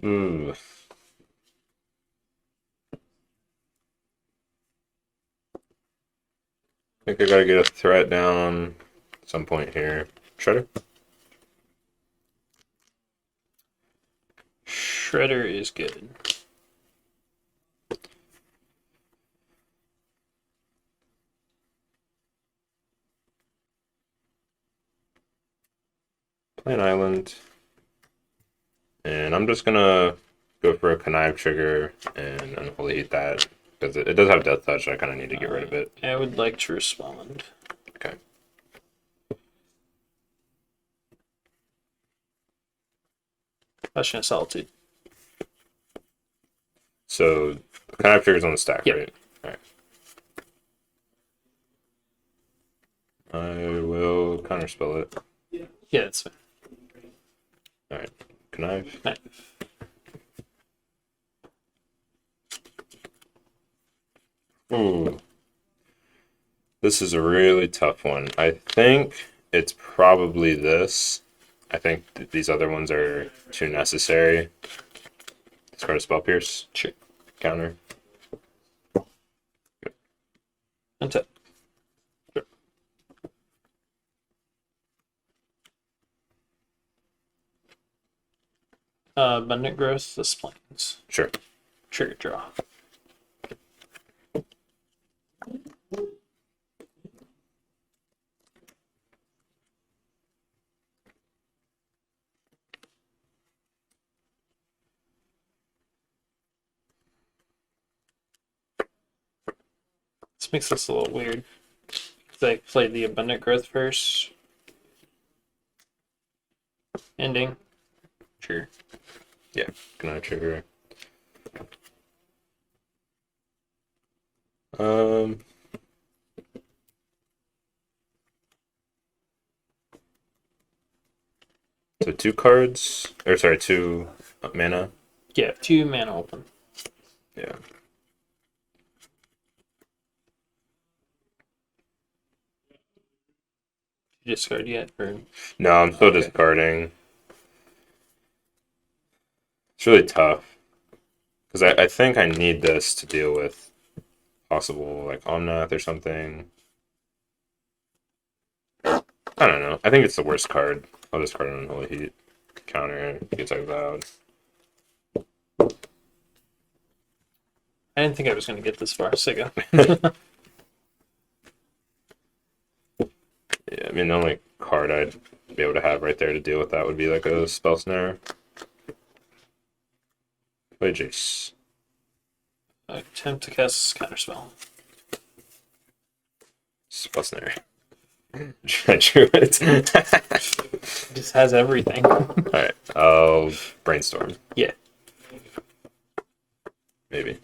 Ooh. I think I gotta get a threat down at some point here. Shredder? Shredder is good. Play an island. And I'm just gonna go for a connive trigger and unholy heat that. Because it does have death touch, I kinda need to get rid of it. I would like to respond. Okay. Passion of Solitude. So connive trigger's on the stack, Yep. right? Alright. I will counterspell it. Yeah, that's fine. Alright. Connive. Right. Ooh. This is a really tough one. I think it's probably this. I think these other ones are too necessary. Discard a spell pierce. Sure. Counter. Untap. Sure. Abundant Growth, the Splines. Sure. Trigger draw. This makes this a little weird. Because I played the Abundant Growth first. Ending. Sure. Yeah. Connive trigger. So 2 cards, or sorry, 2 mana. Yeah, 2 mana open. Yeah. Did you discard yet? Or... No, I'm still Okay. discarding. It's really tough. Because I think I need this to deal with possible, like, Omnath or something. I don't know. I think it's the worst card. I'll discard an Unholy Heat. Counter, gets exiled. I didn't think I was going to get this far, so go. Yeah, I mean, the only card I'd be able to have right there to deal with that would be like a Spell Snare. Play Jace. Attempt to cast Counterspell. Spell Snare. I drew it. Just has everything. Alright, I'll Brainstorm. Yeah. Maybe.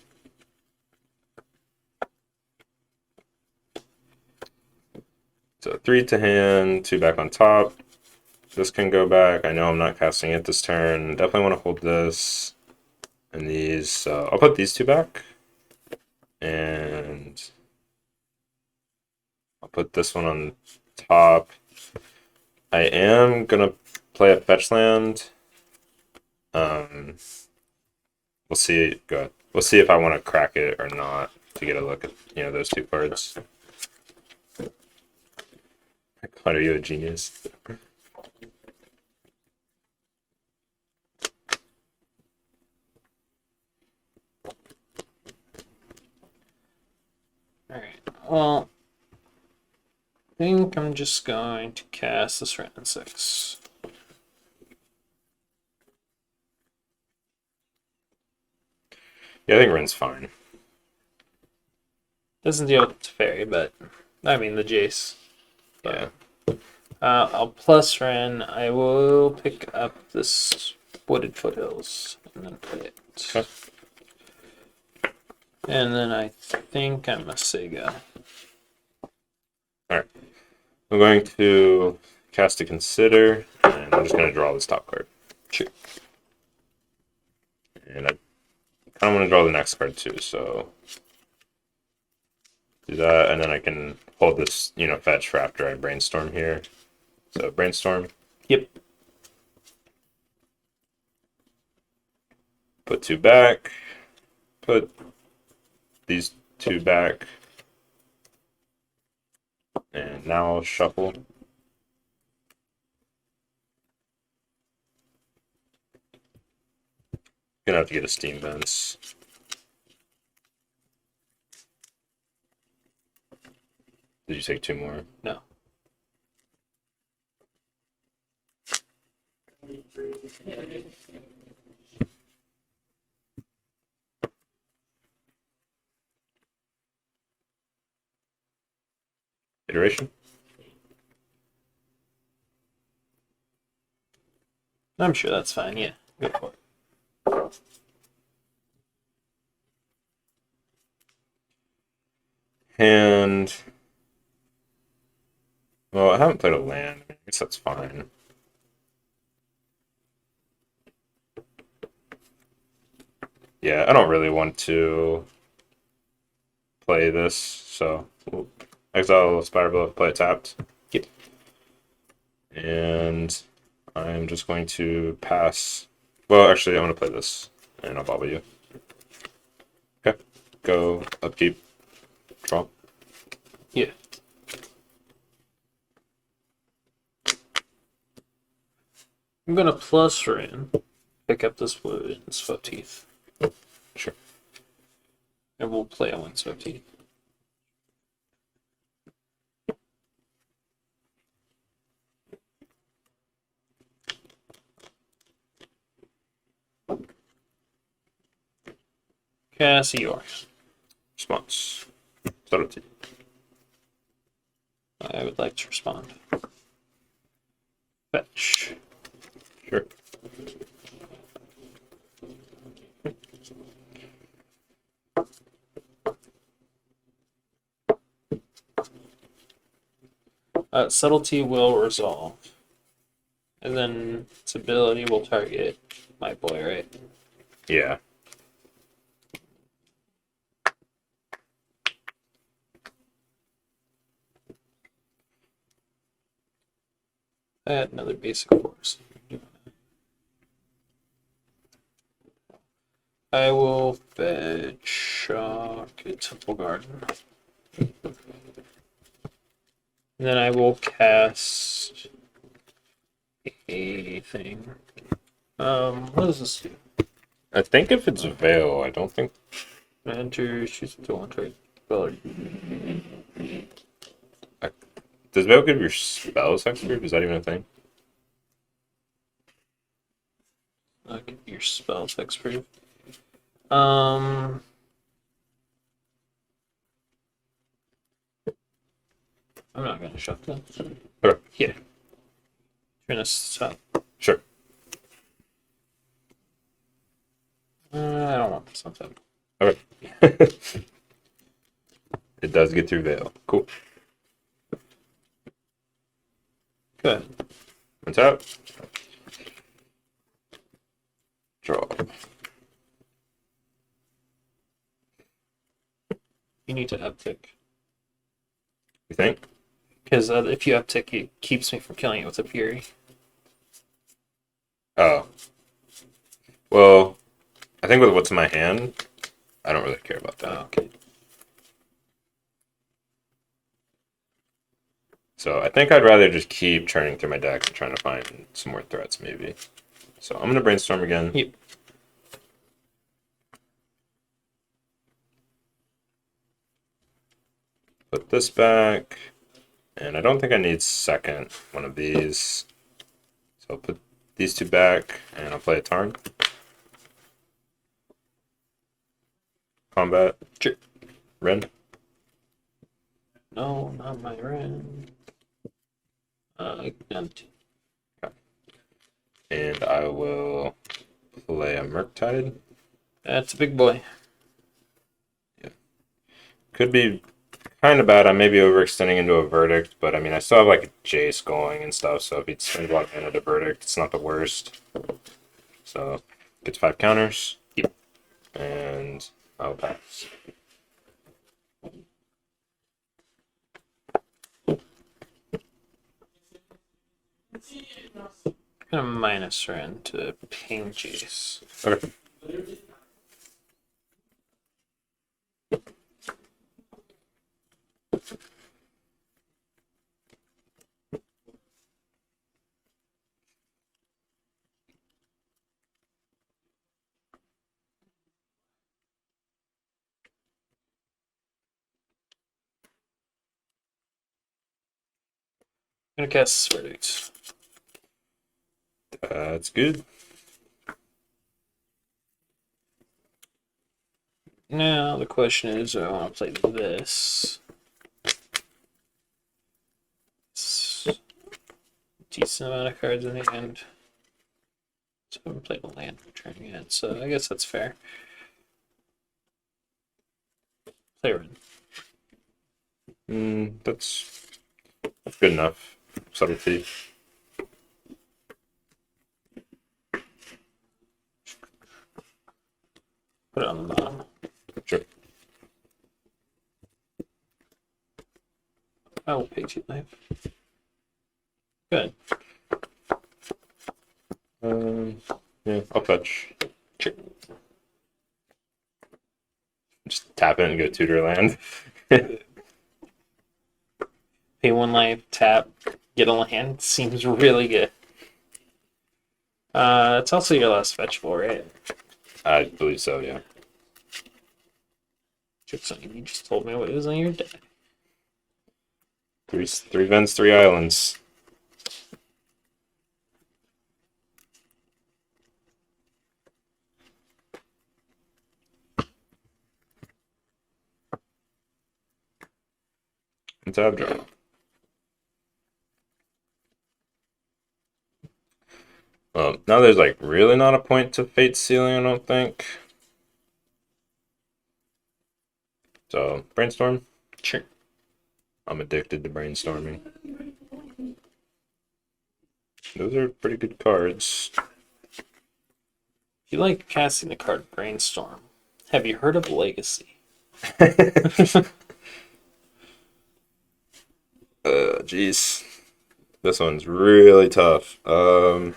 So 3 to hand, 2 back on top. This can go back. I know I'm not casting it this turn. Definitely want to hold this and these. So I'll put these 2 back. And I'll put this one on top. I am going to play a fetch land. We'll see. Go ahead. We'll see if I want to crack it or not to get a look at those 2 cards. God, are you a genius? Alright, well, I think I'm just going to cast this Random 6. Yeah, I think Ren's fine. Doesn't deal with Teferi, but I mean the Jace. Yeah. I'll plus Ren. I will pick up this Wooded Foothills and then play it. Okay. And then I think I'm a Sega. I'm going to cast a Consider, and I'm just going to draw this top card. Sure. And I kind of want to draw the next card too, so do that, and then I can hold this, fetch for after I brainstorm here. So brainstorm. Yep. Put 2 back. Put these 2 back. And now I'll shuffle. Gonna have to get a steam vents. Did you take 2 more? No. Iteration? I'm sure that's fine. Yeah, go for it. And well, I haven't played a land. I guess that's fine. Yeah, I don't really want to play this, so we'll exile Spirebluff, play it tapped. Yep. And I'm just going to pass. Well, actually, I'm going to play this, and I'll bobble you. Okay. Go, upkeep, draw. Yeah. I'm gonna plus Rin, pick up this wood and Swept Teeth. Sure. And we'll play a Windswept Teeth. Cassie yours. Response. Subtlety. I would like to respond. Fetch. Sure. Subtlety will resolve. And then its ability will target my boy, right? Yeah. I had another basic force. I will fetch a Temple Garden. And then I will cast a thing. What does this do? I think if it's Veil, I don't think. Enter, choose the one target spell. Does Veil give your spells hexproof? Is that even a thing? Give your spells hexproof. I'm not gonna shuffle. Okay. Yeah. Turn this up. Sure. I don't want this on top. Okay. It does get through Veil. Cool. Good. On top. Draw. You need to uptick. You think? Because if you uptick, it keeps me from killing it with a Fury. Oh. Well, I think with what's in my hand, I don't really care about that. Oh, okay. So I think I'd rather just keep churning through my deck and trying to find some more threats, maybe. So I'm going to brainstorm again. Yep. Put this back. And I don't think I need second one of these. So I'll put these 2 back, and I'll play a Tarn. Combat. Sure. Ren. No, not my Ren. Empty. And I will play a Murktide. That's a big boy. Could be kind of bad. I may be overextending into a Verdict, but I mean, I still have like a Jace going and stuff, so if he'd spend a lot of mana to Verdict, it's not the worst. So, gets 5 counters. Yep. And I'll pass. Gonna minus her into ping Jace. Okay. Gonna cast Verdict. That's good. Now the question is, do I want to play this? It's a decent amount of cards in the end. So I haven't played a land return yet, so I guess that's fair. Play Ren. That's good enough. Subtlety. Put it on the bottom. Sure. I will pay 2 life. Good. Yeah, I'll fetch. Sure. Just tap it and go tutor land. Pay 1 life, tap, get a land. Seems really good. It's also your last fetchable, right? I believe so, yeah. You just told me what was on your deck. Three vents, 3 islands. And tab draw. Well, now there's like really not a point to Fate Sealing, I don't think. So, brainstorm. Sure. I'm addicted to brainstorming. Those are pretty good cards. If you like casting the card Brainstorm, have you heard of Legacy? Jeez. This one's really tough. I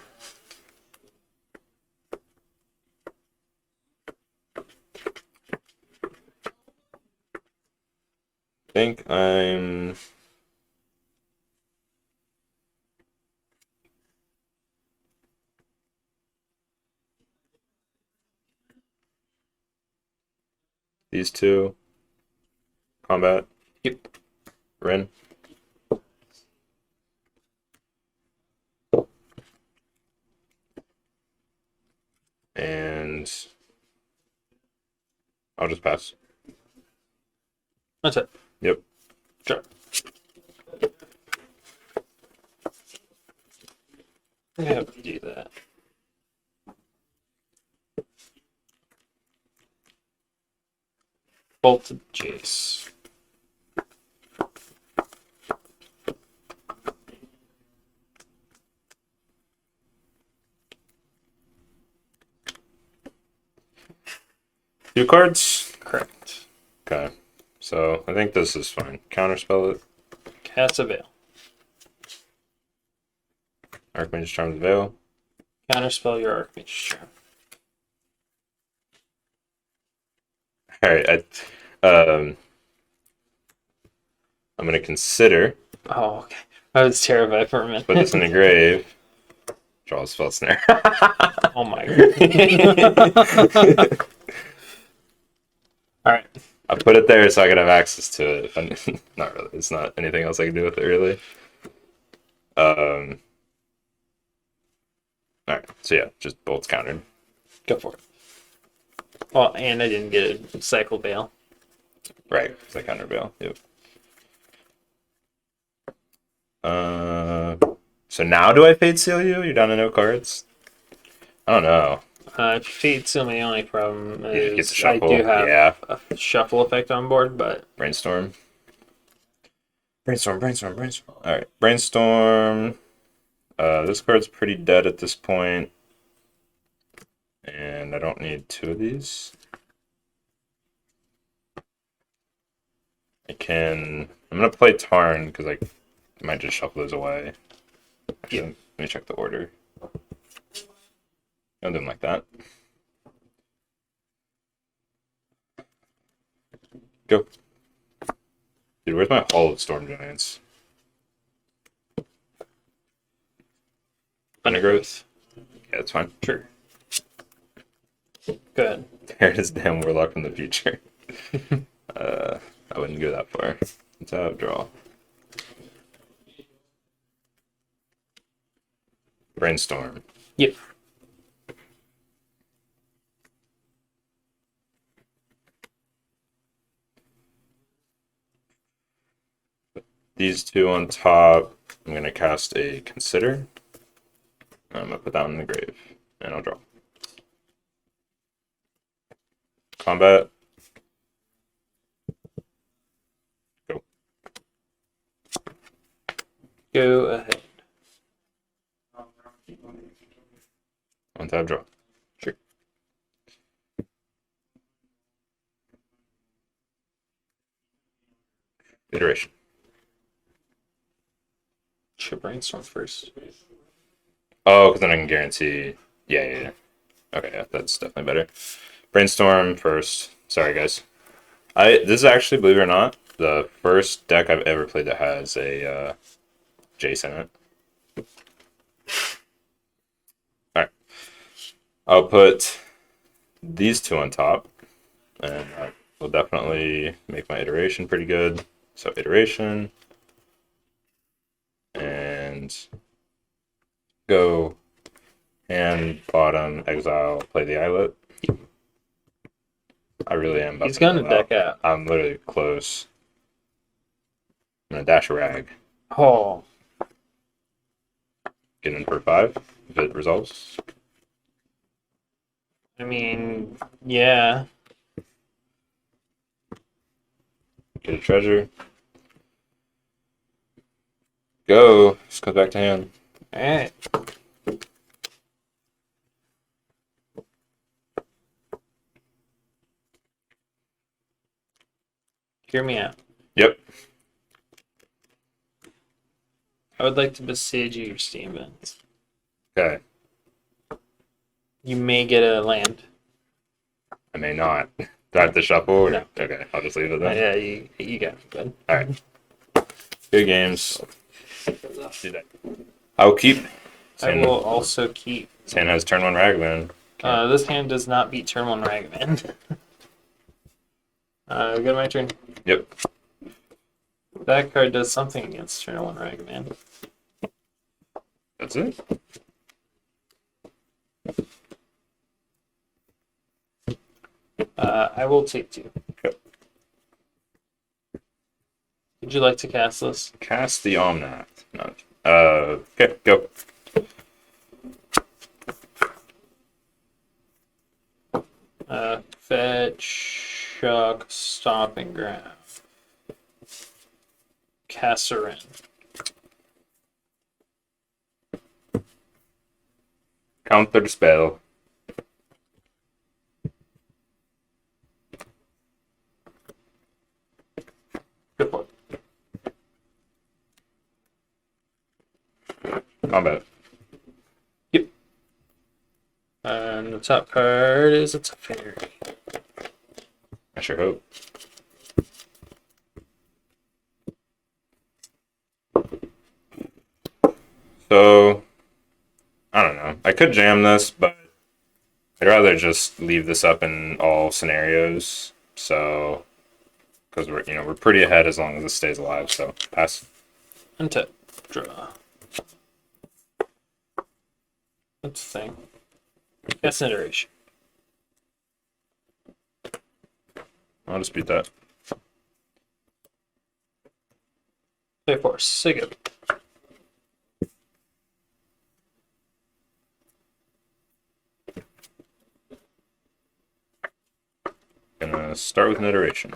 think I'm... These two. Combat. Yep. Ren. And I'll just pass. That's it. Yep. Sure. I have to do that. Bolted Jace. Two cards? Correct. Okay. So I think this is fine. Counterspell it. Cast a Veil. Archmage's Charmed Veil. Counterspell your Archmage Charm. Alright, I'm gonna consider Oh, okay. I was terrified for a minute. put this in the grave. Draw a spell snare. Oh my god. Alright. I put it there so I could have access to it. If I, not really. It's not anything else I can do with it really. Alright, so yeah, just bolts countered. Go for it. Well, and I didn't get a Cycle Veil. Right, it's a counter veil. Yep. So now do I Fate Seal you? You're down to no cards? I don't know. Fate Seal, my only problem You get is to I do shuffle. have Yeah. a shuffle effect on board, but Brainstorm. Brainstorm. All right, brainstorm. This card's pretty dead at this point, and I don't need 2 of these. I'm gonna play Tarn because I might just shuffle those away. Actually, let me check the order. I'll do them like that. Go. Dude, where's my Hall of Storm Giants? Undergrowth? Yeah, that's fine. sure. Good. There it is, damn Warlock from the future. I wouldn't go that far. Let's have draw. Brainstorm. Yep. These 2 on top. I'm gonna cast a Consider. I'm gonna put that one in the grave, and I'll draw. Combat. Go. Go ahead. On tab, draw. Sure. Iteration. Should brainstorm first. Oh, because then I can guarantee. Yeah. Okay, yeah, that's definitely better. Brainstorm first. Sorry, guys. This is actually, believe it or not, the first deck I've ever played that has a Jace in it. All right. I'll put these 2 on top, and that will definitely make my iteration pretty good. So iteration, and go hand bottom exile, play the islet. I really am about He's to gonna go deck out. I'm literally close. I'm gonna dash a rag, Oh, get in for 5 if it resolves. I mean, yeah. Get a treasure. Go. Just comes back to hand. All right. Hear me out. Yep. I would like to besiege your steam vents. Okay. You may get a land. I may not. Do I have to shuffle? Or... No. Okay, I'll just leave it then. Yeah, you got it, bud. All right. Good games. Do that. I will keep. I will also keep. Sand has turn 1 Ragavan. This hand does not beat turn 1 Ragavan. Go to my turn. Yep. That card does something against turn 1 Ragavan. That's it. I will take 2. Okay. Would you like to cast this? Cast the Omnath. No. Okay, go. Fetch, shock, stomping ground. Kassarin. Counter spell. Good point. Combat. Yep. And the top card is a fairy. I sure hope. So, I don't know. I could jam this, but I'd rather just leave this up in all scenarios. So, because we're pretty ahead as long as this stays alive. So, pass. Untap. Draw. That's the thing. That's an iteration. I'll dispute that. Play force. Say go. start with an iteration.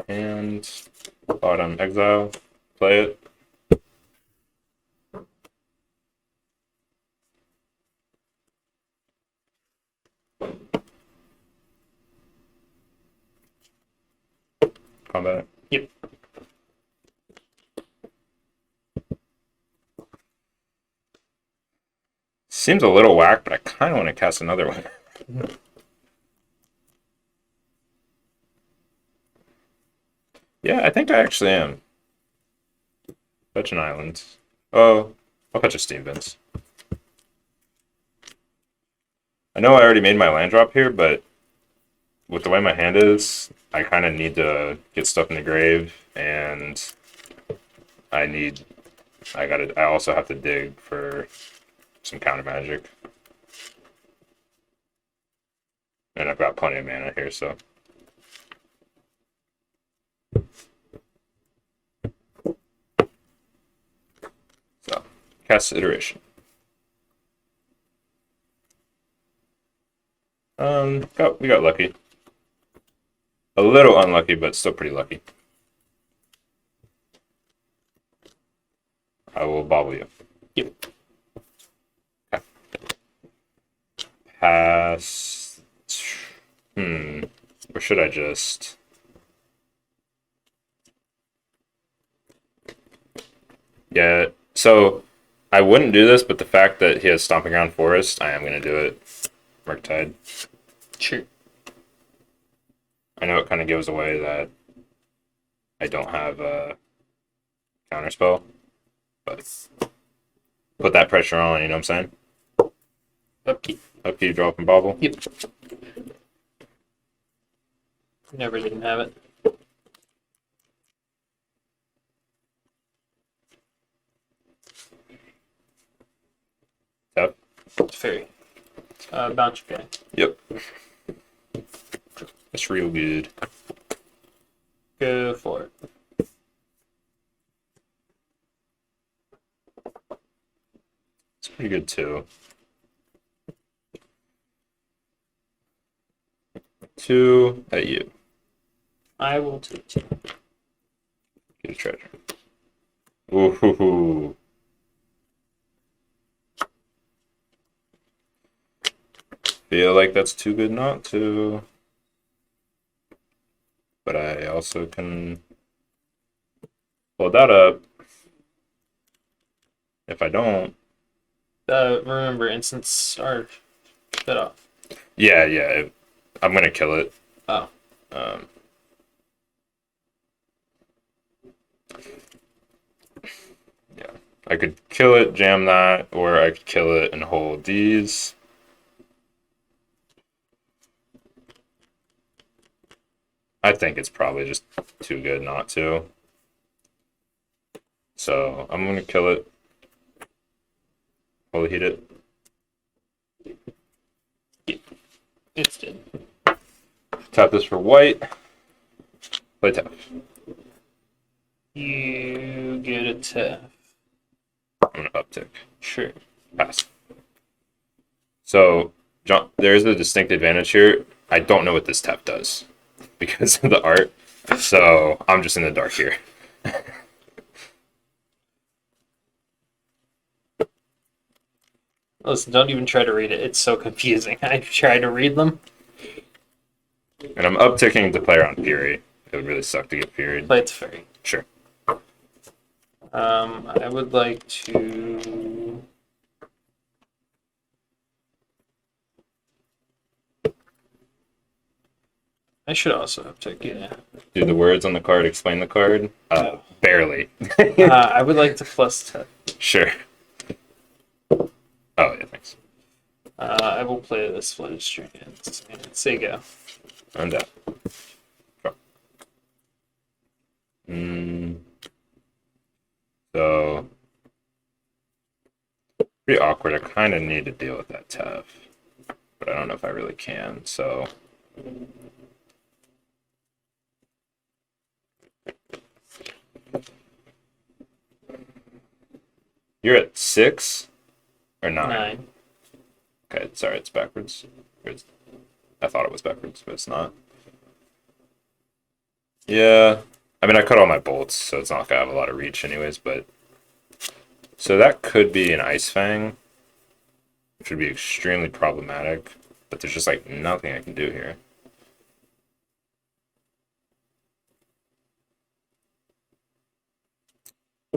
And bottom exile, play it. Combat. Yep. Seems a little whack, but I kind of want to cast another one. Yeah, I think I actually am. Fetch an island. Oh, I'll fetch a steam vents. I know I already made my land drop here, but with the way my hand is, I kind of need to get stuff in the grave, and I also have to dig for some counter magic. And I've got plenty of mana here, so. So, cast iteration. We got lucky. A little unlucky, but still pretty lucky. I will bobble you. Yep. Okay. Pass. Or should I just? Yeah. So I wouldn't do this, but the fact that he has Stomping Ground Forest, I am going to do it. Murktide. Sure. I know it kind of gives away that I don't have a counterspell, but put that pressure on, you know what I'm saying? Upkeep. Upkeep, drop, and bobble. Yep. Never didn't have it. Yep. Fairy. Bounce your guy. Yep. That's real good. Go for it. It's pretty good too. 2 at you. I will take 2. Get a treasure. Ooh. Feel like that's too good not to. But I also can pull that up. If I don't. Remember, instants are shut off. Yeah. I'm gonna kill it. Oh. Yeah. I could kill it, jam that, or I could kill it and hold these. I think it's probably just too good not to. So I'm gonna kill it. Holy heat it. It's dead. Tap this for white. Play tap. You get a tap. I'm gonna uptick. Sure. Pass. So, John, there is a distinct advantage here. I don't know what this tap does because of the art. So I'm just in the dark here. Listen, don't even try to read it. It's so confusing. I try to read them. And I'm upticking to player on Fury. It would really suck to get Fury. Play it's fairy. Sure. I would like to. I should also uptick, yeah. Do the words on the card explain the card? Barely. I would like to plus 10. Sure. Oh, yeah, thanks. I will play this flooded string and say go. Untap. Draw. So, pretty awkward. I kind of need to deal with that tough, but I don't know if I really can, so. You're at 6 or 9? 9. Okay, sorry, it's backwards. I thought it was backwards, but it's not. Yeah. I mean, I cut all my bolts, so it's not like I have a lot of reach anyways, but... So that could be an Ice Fang, which would be extremely problematic, but there's just, like, nothing I can do here.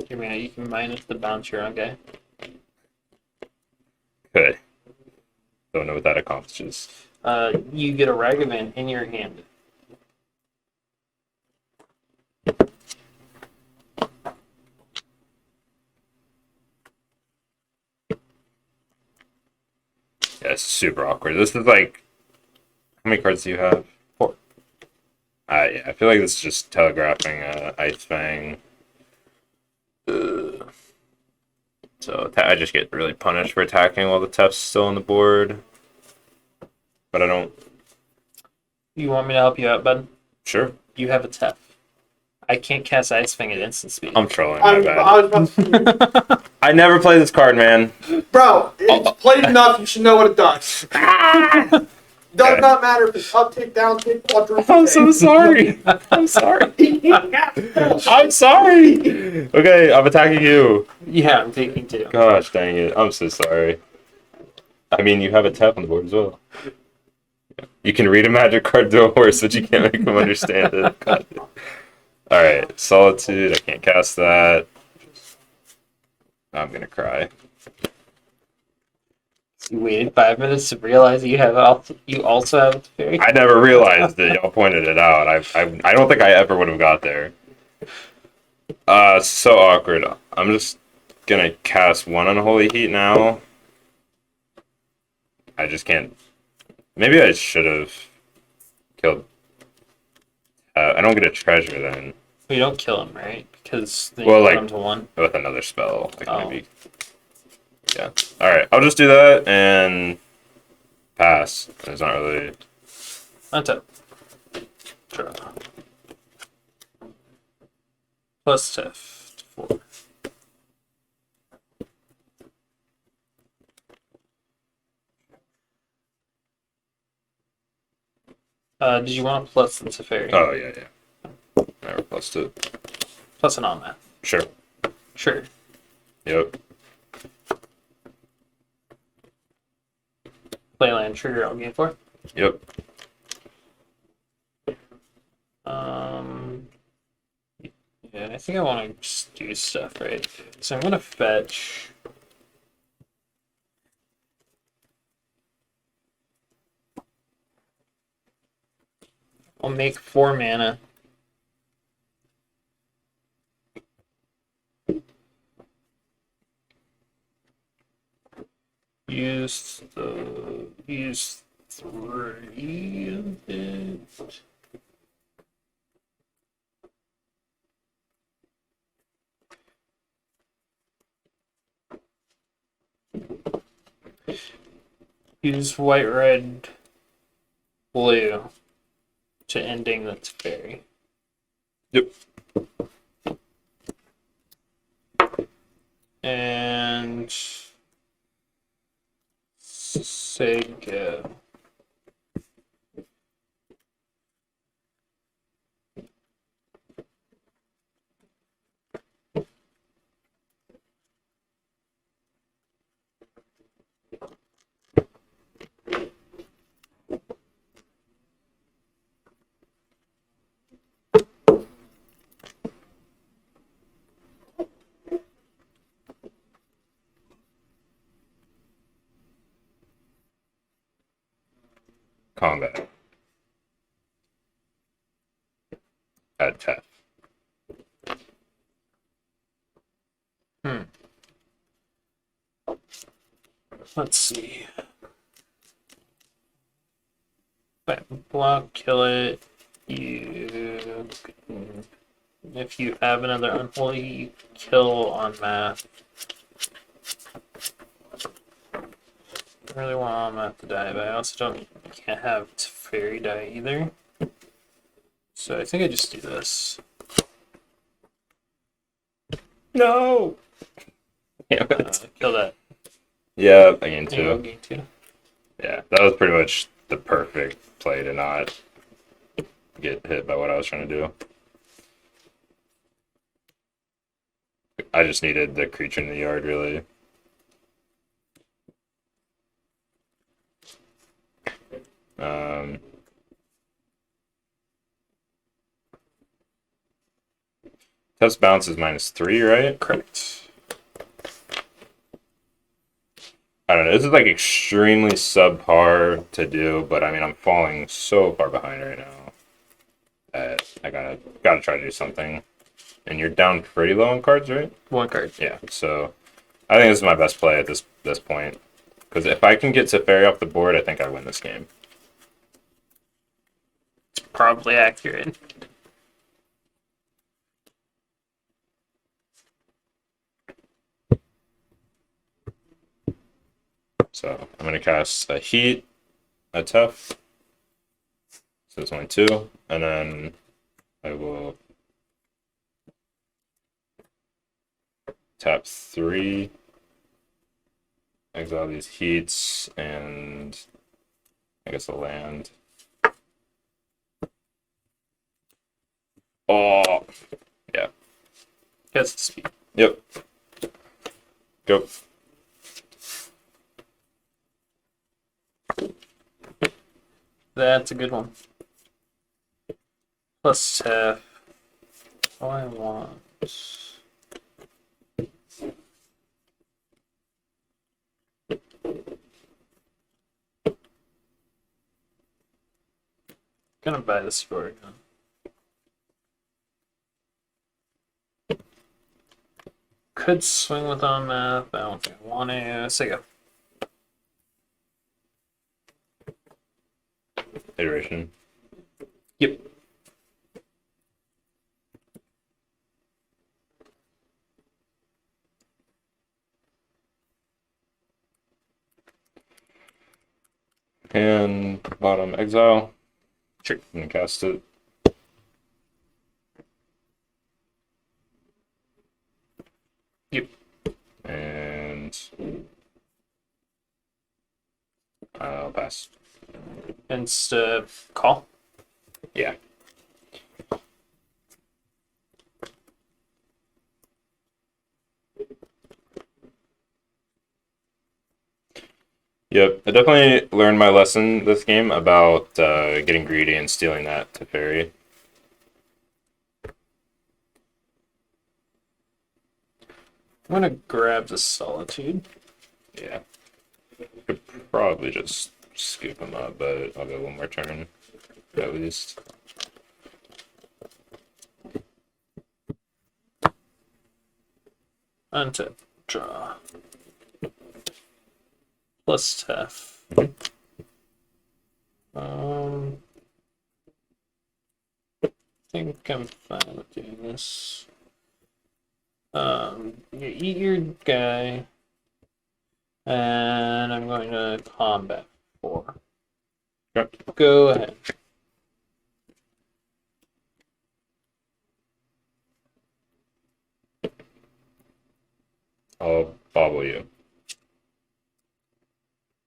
You can minus the bounce your own guy. Good. Don't know what that accomplishes. You get a Ragavan in your hand. Yeah, it's super awkward. This is like... How many cards do you have? 4. Yeah, I feel like this is just telegraphing Ice Fang. So I just get really punished for attacking while the Tef's still on the board. But I don't... You want me to help you out, bud? Sure. You have a Tef. I can't cast Ice Fang at instant speed. I'm trolling, my I bad. was about to I never play this card, man. Bro, it's played enough, you should know what it does. Does not matter if it's uptick, downtick, quadruple. I'm so sorry. I'm sorry. I'm sorry. Okay, I'm attacking you. Yeah, I'm taking 2. Gosh dang it. I'm so sorry. I mean, you have a tap on the board as well. You can read a magic card to a horse, but you can't make him understand it. God. Alright, Solitude. I can't cast that. I'm gonna cry. You waited 5 minutes to realize you also have a Teferi? I never realized it. Y'all pointed it out. I don't think I ever would have got there. So awkward. I'm just gonna cast 1 Unholy Heat now. I just can't. Maybe I should have killed. I don't get a treasure then. We don't kill him, right? Because then Well, you put like- him to 1. With another spell. Like Oh. maybe. Yeah. Alright, I'll just do that and pass. There's not really. Untap. Draw. Plus Tef. 4. Did you want to plus the Teferi? Oh, yeah. Never plus 2. Plus an on that. Sure. Sure. Yep. Play land trigger on game 4. Yep. Yeah, I think I want to just do stuff, right? So I'm gonna fetch. I'll make 4 mana. Use 3 of it. Use white, red, blue to ending the Teferi. Yep. And say go. Combat. Add Tef. Let's see. Block, kill it. If you have another unholy, you kill on math. I really want on math to die, but I also can't have Teferi die either. So I think I just do this. No! Yeah, Kill that. yeah, I gain There you go, 2. gain 2. Yeah, that was pretty much the perfect play to not get hit by what I was trying to do. I just needed the creature in the yard, really. Test bounce is -3, right? Correct. I don't know. This is like extremely subpar to do, but I mean, I'm falling so far behind right now that I gotta try to do something. And you're down pretty low on cards, right? 1 card. Yeah. So I think this is my best play at this point, because if I can get Teferi off the board, I think I win this game. It's probably accurate. So I'm gonna cast a Heat, a Tough. So it's only 2, and then I will tap 3, exile these Heats, and I guess a land. Oh, yeah. Gets the speed. Yep. Go. That's a good one. Plus half. All I want. Gonna buy the story gun. Could swing with on math. I don't think I want to. So go. Iteration. Yep. And bottom exile. Sure. I'm gonna cast it. Yep. And I'll pass. Insta call. Yeah. Yep, I definitely learned my lesson this game about getting greedy and stealing that Teferi. I'm gonna grab the Solitude. Yeah. Could probably just scoop him up, but I'll go one more turn at least. Untap. Draw. Plus tough. I think I'm fine with doing this. You eat your guy, and I'm going to combat 4. Okay. Go ahead. I'll bobble you.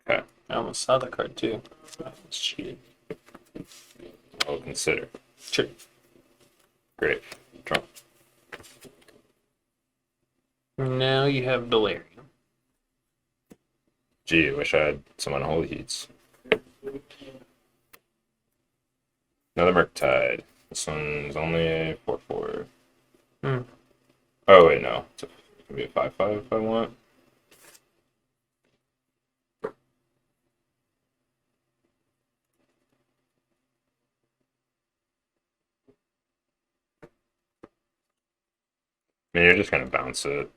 Okay. I almost saw the card too. I was cheated. I'll consider. Sure. Great. Draw. Now you have Delirium. Gee, I wish I had some unholy heats. Another Murktide. This one's only a 4/4. Hmm. Oh wait, no. It's gonna be a 5/5 if I want. I mean, you're just gonna bounce it.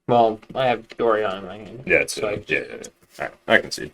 Well, I have Dorian in my hand. Yeah, it's So yeah. Alright, I can see.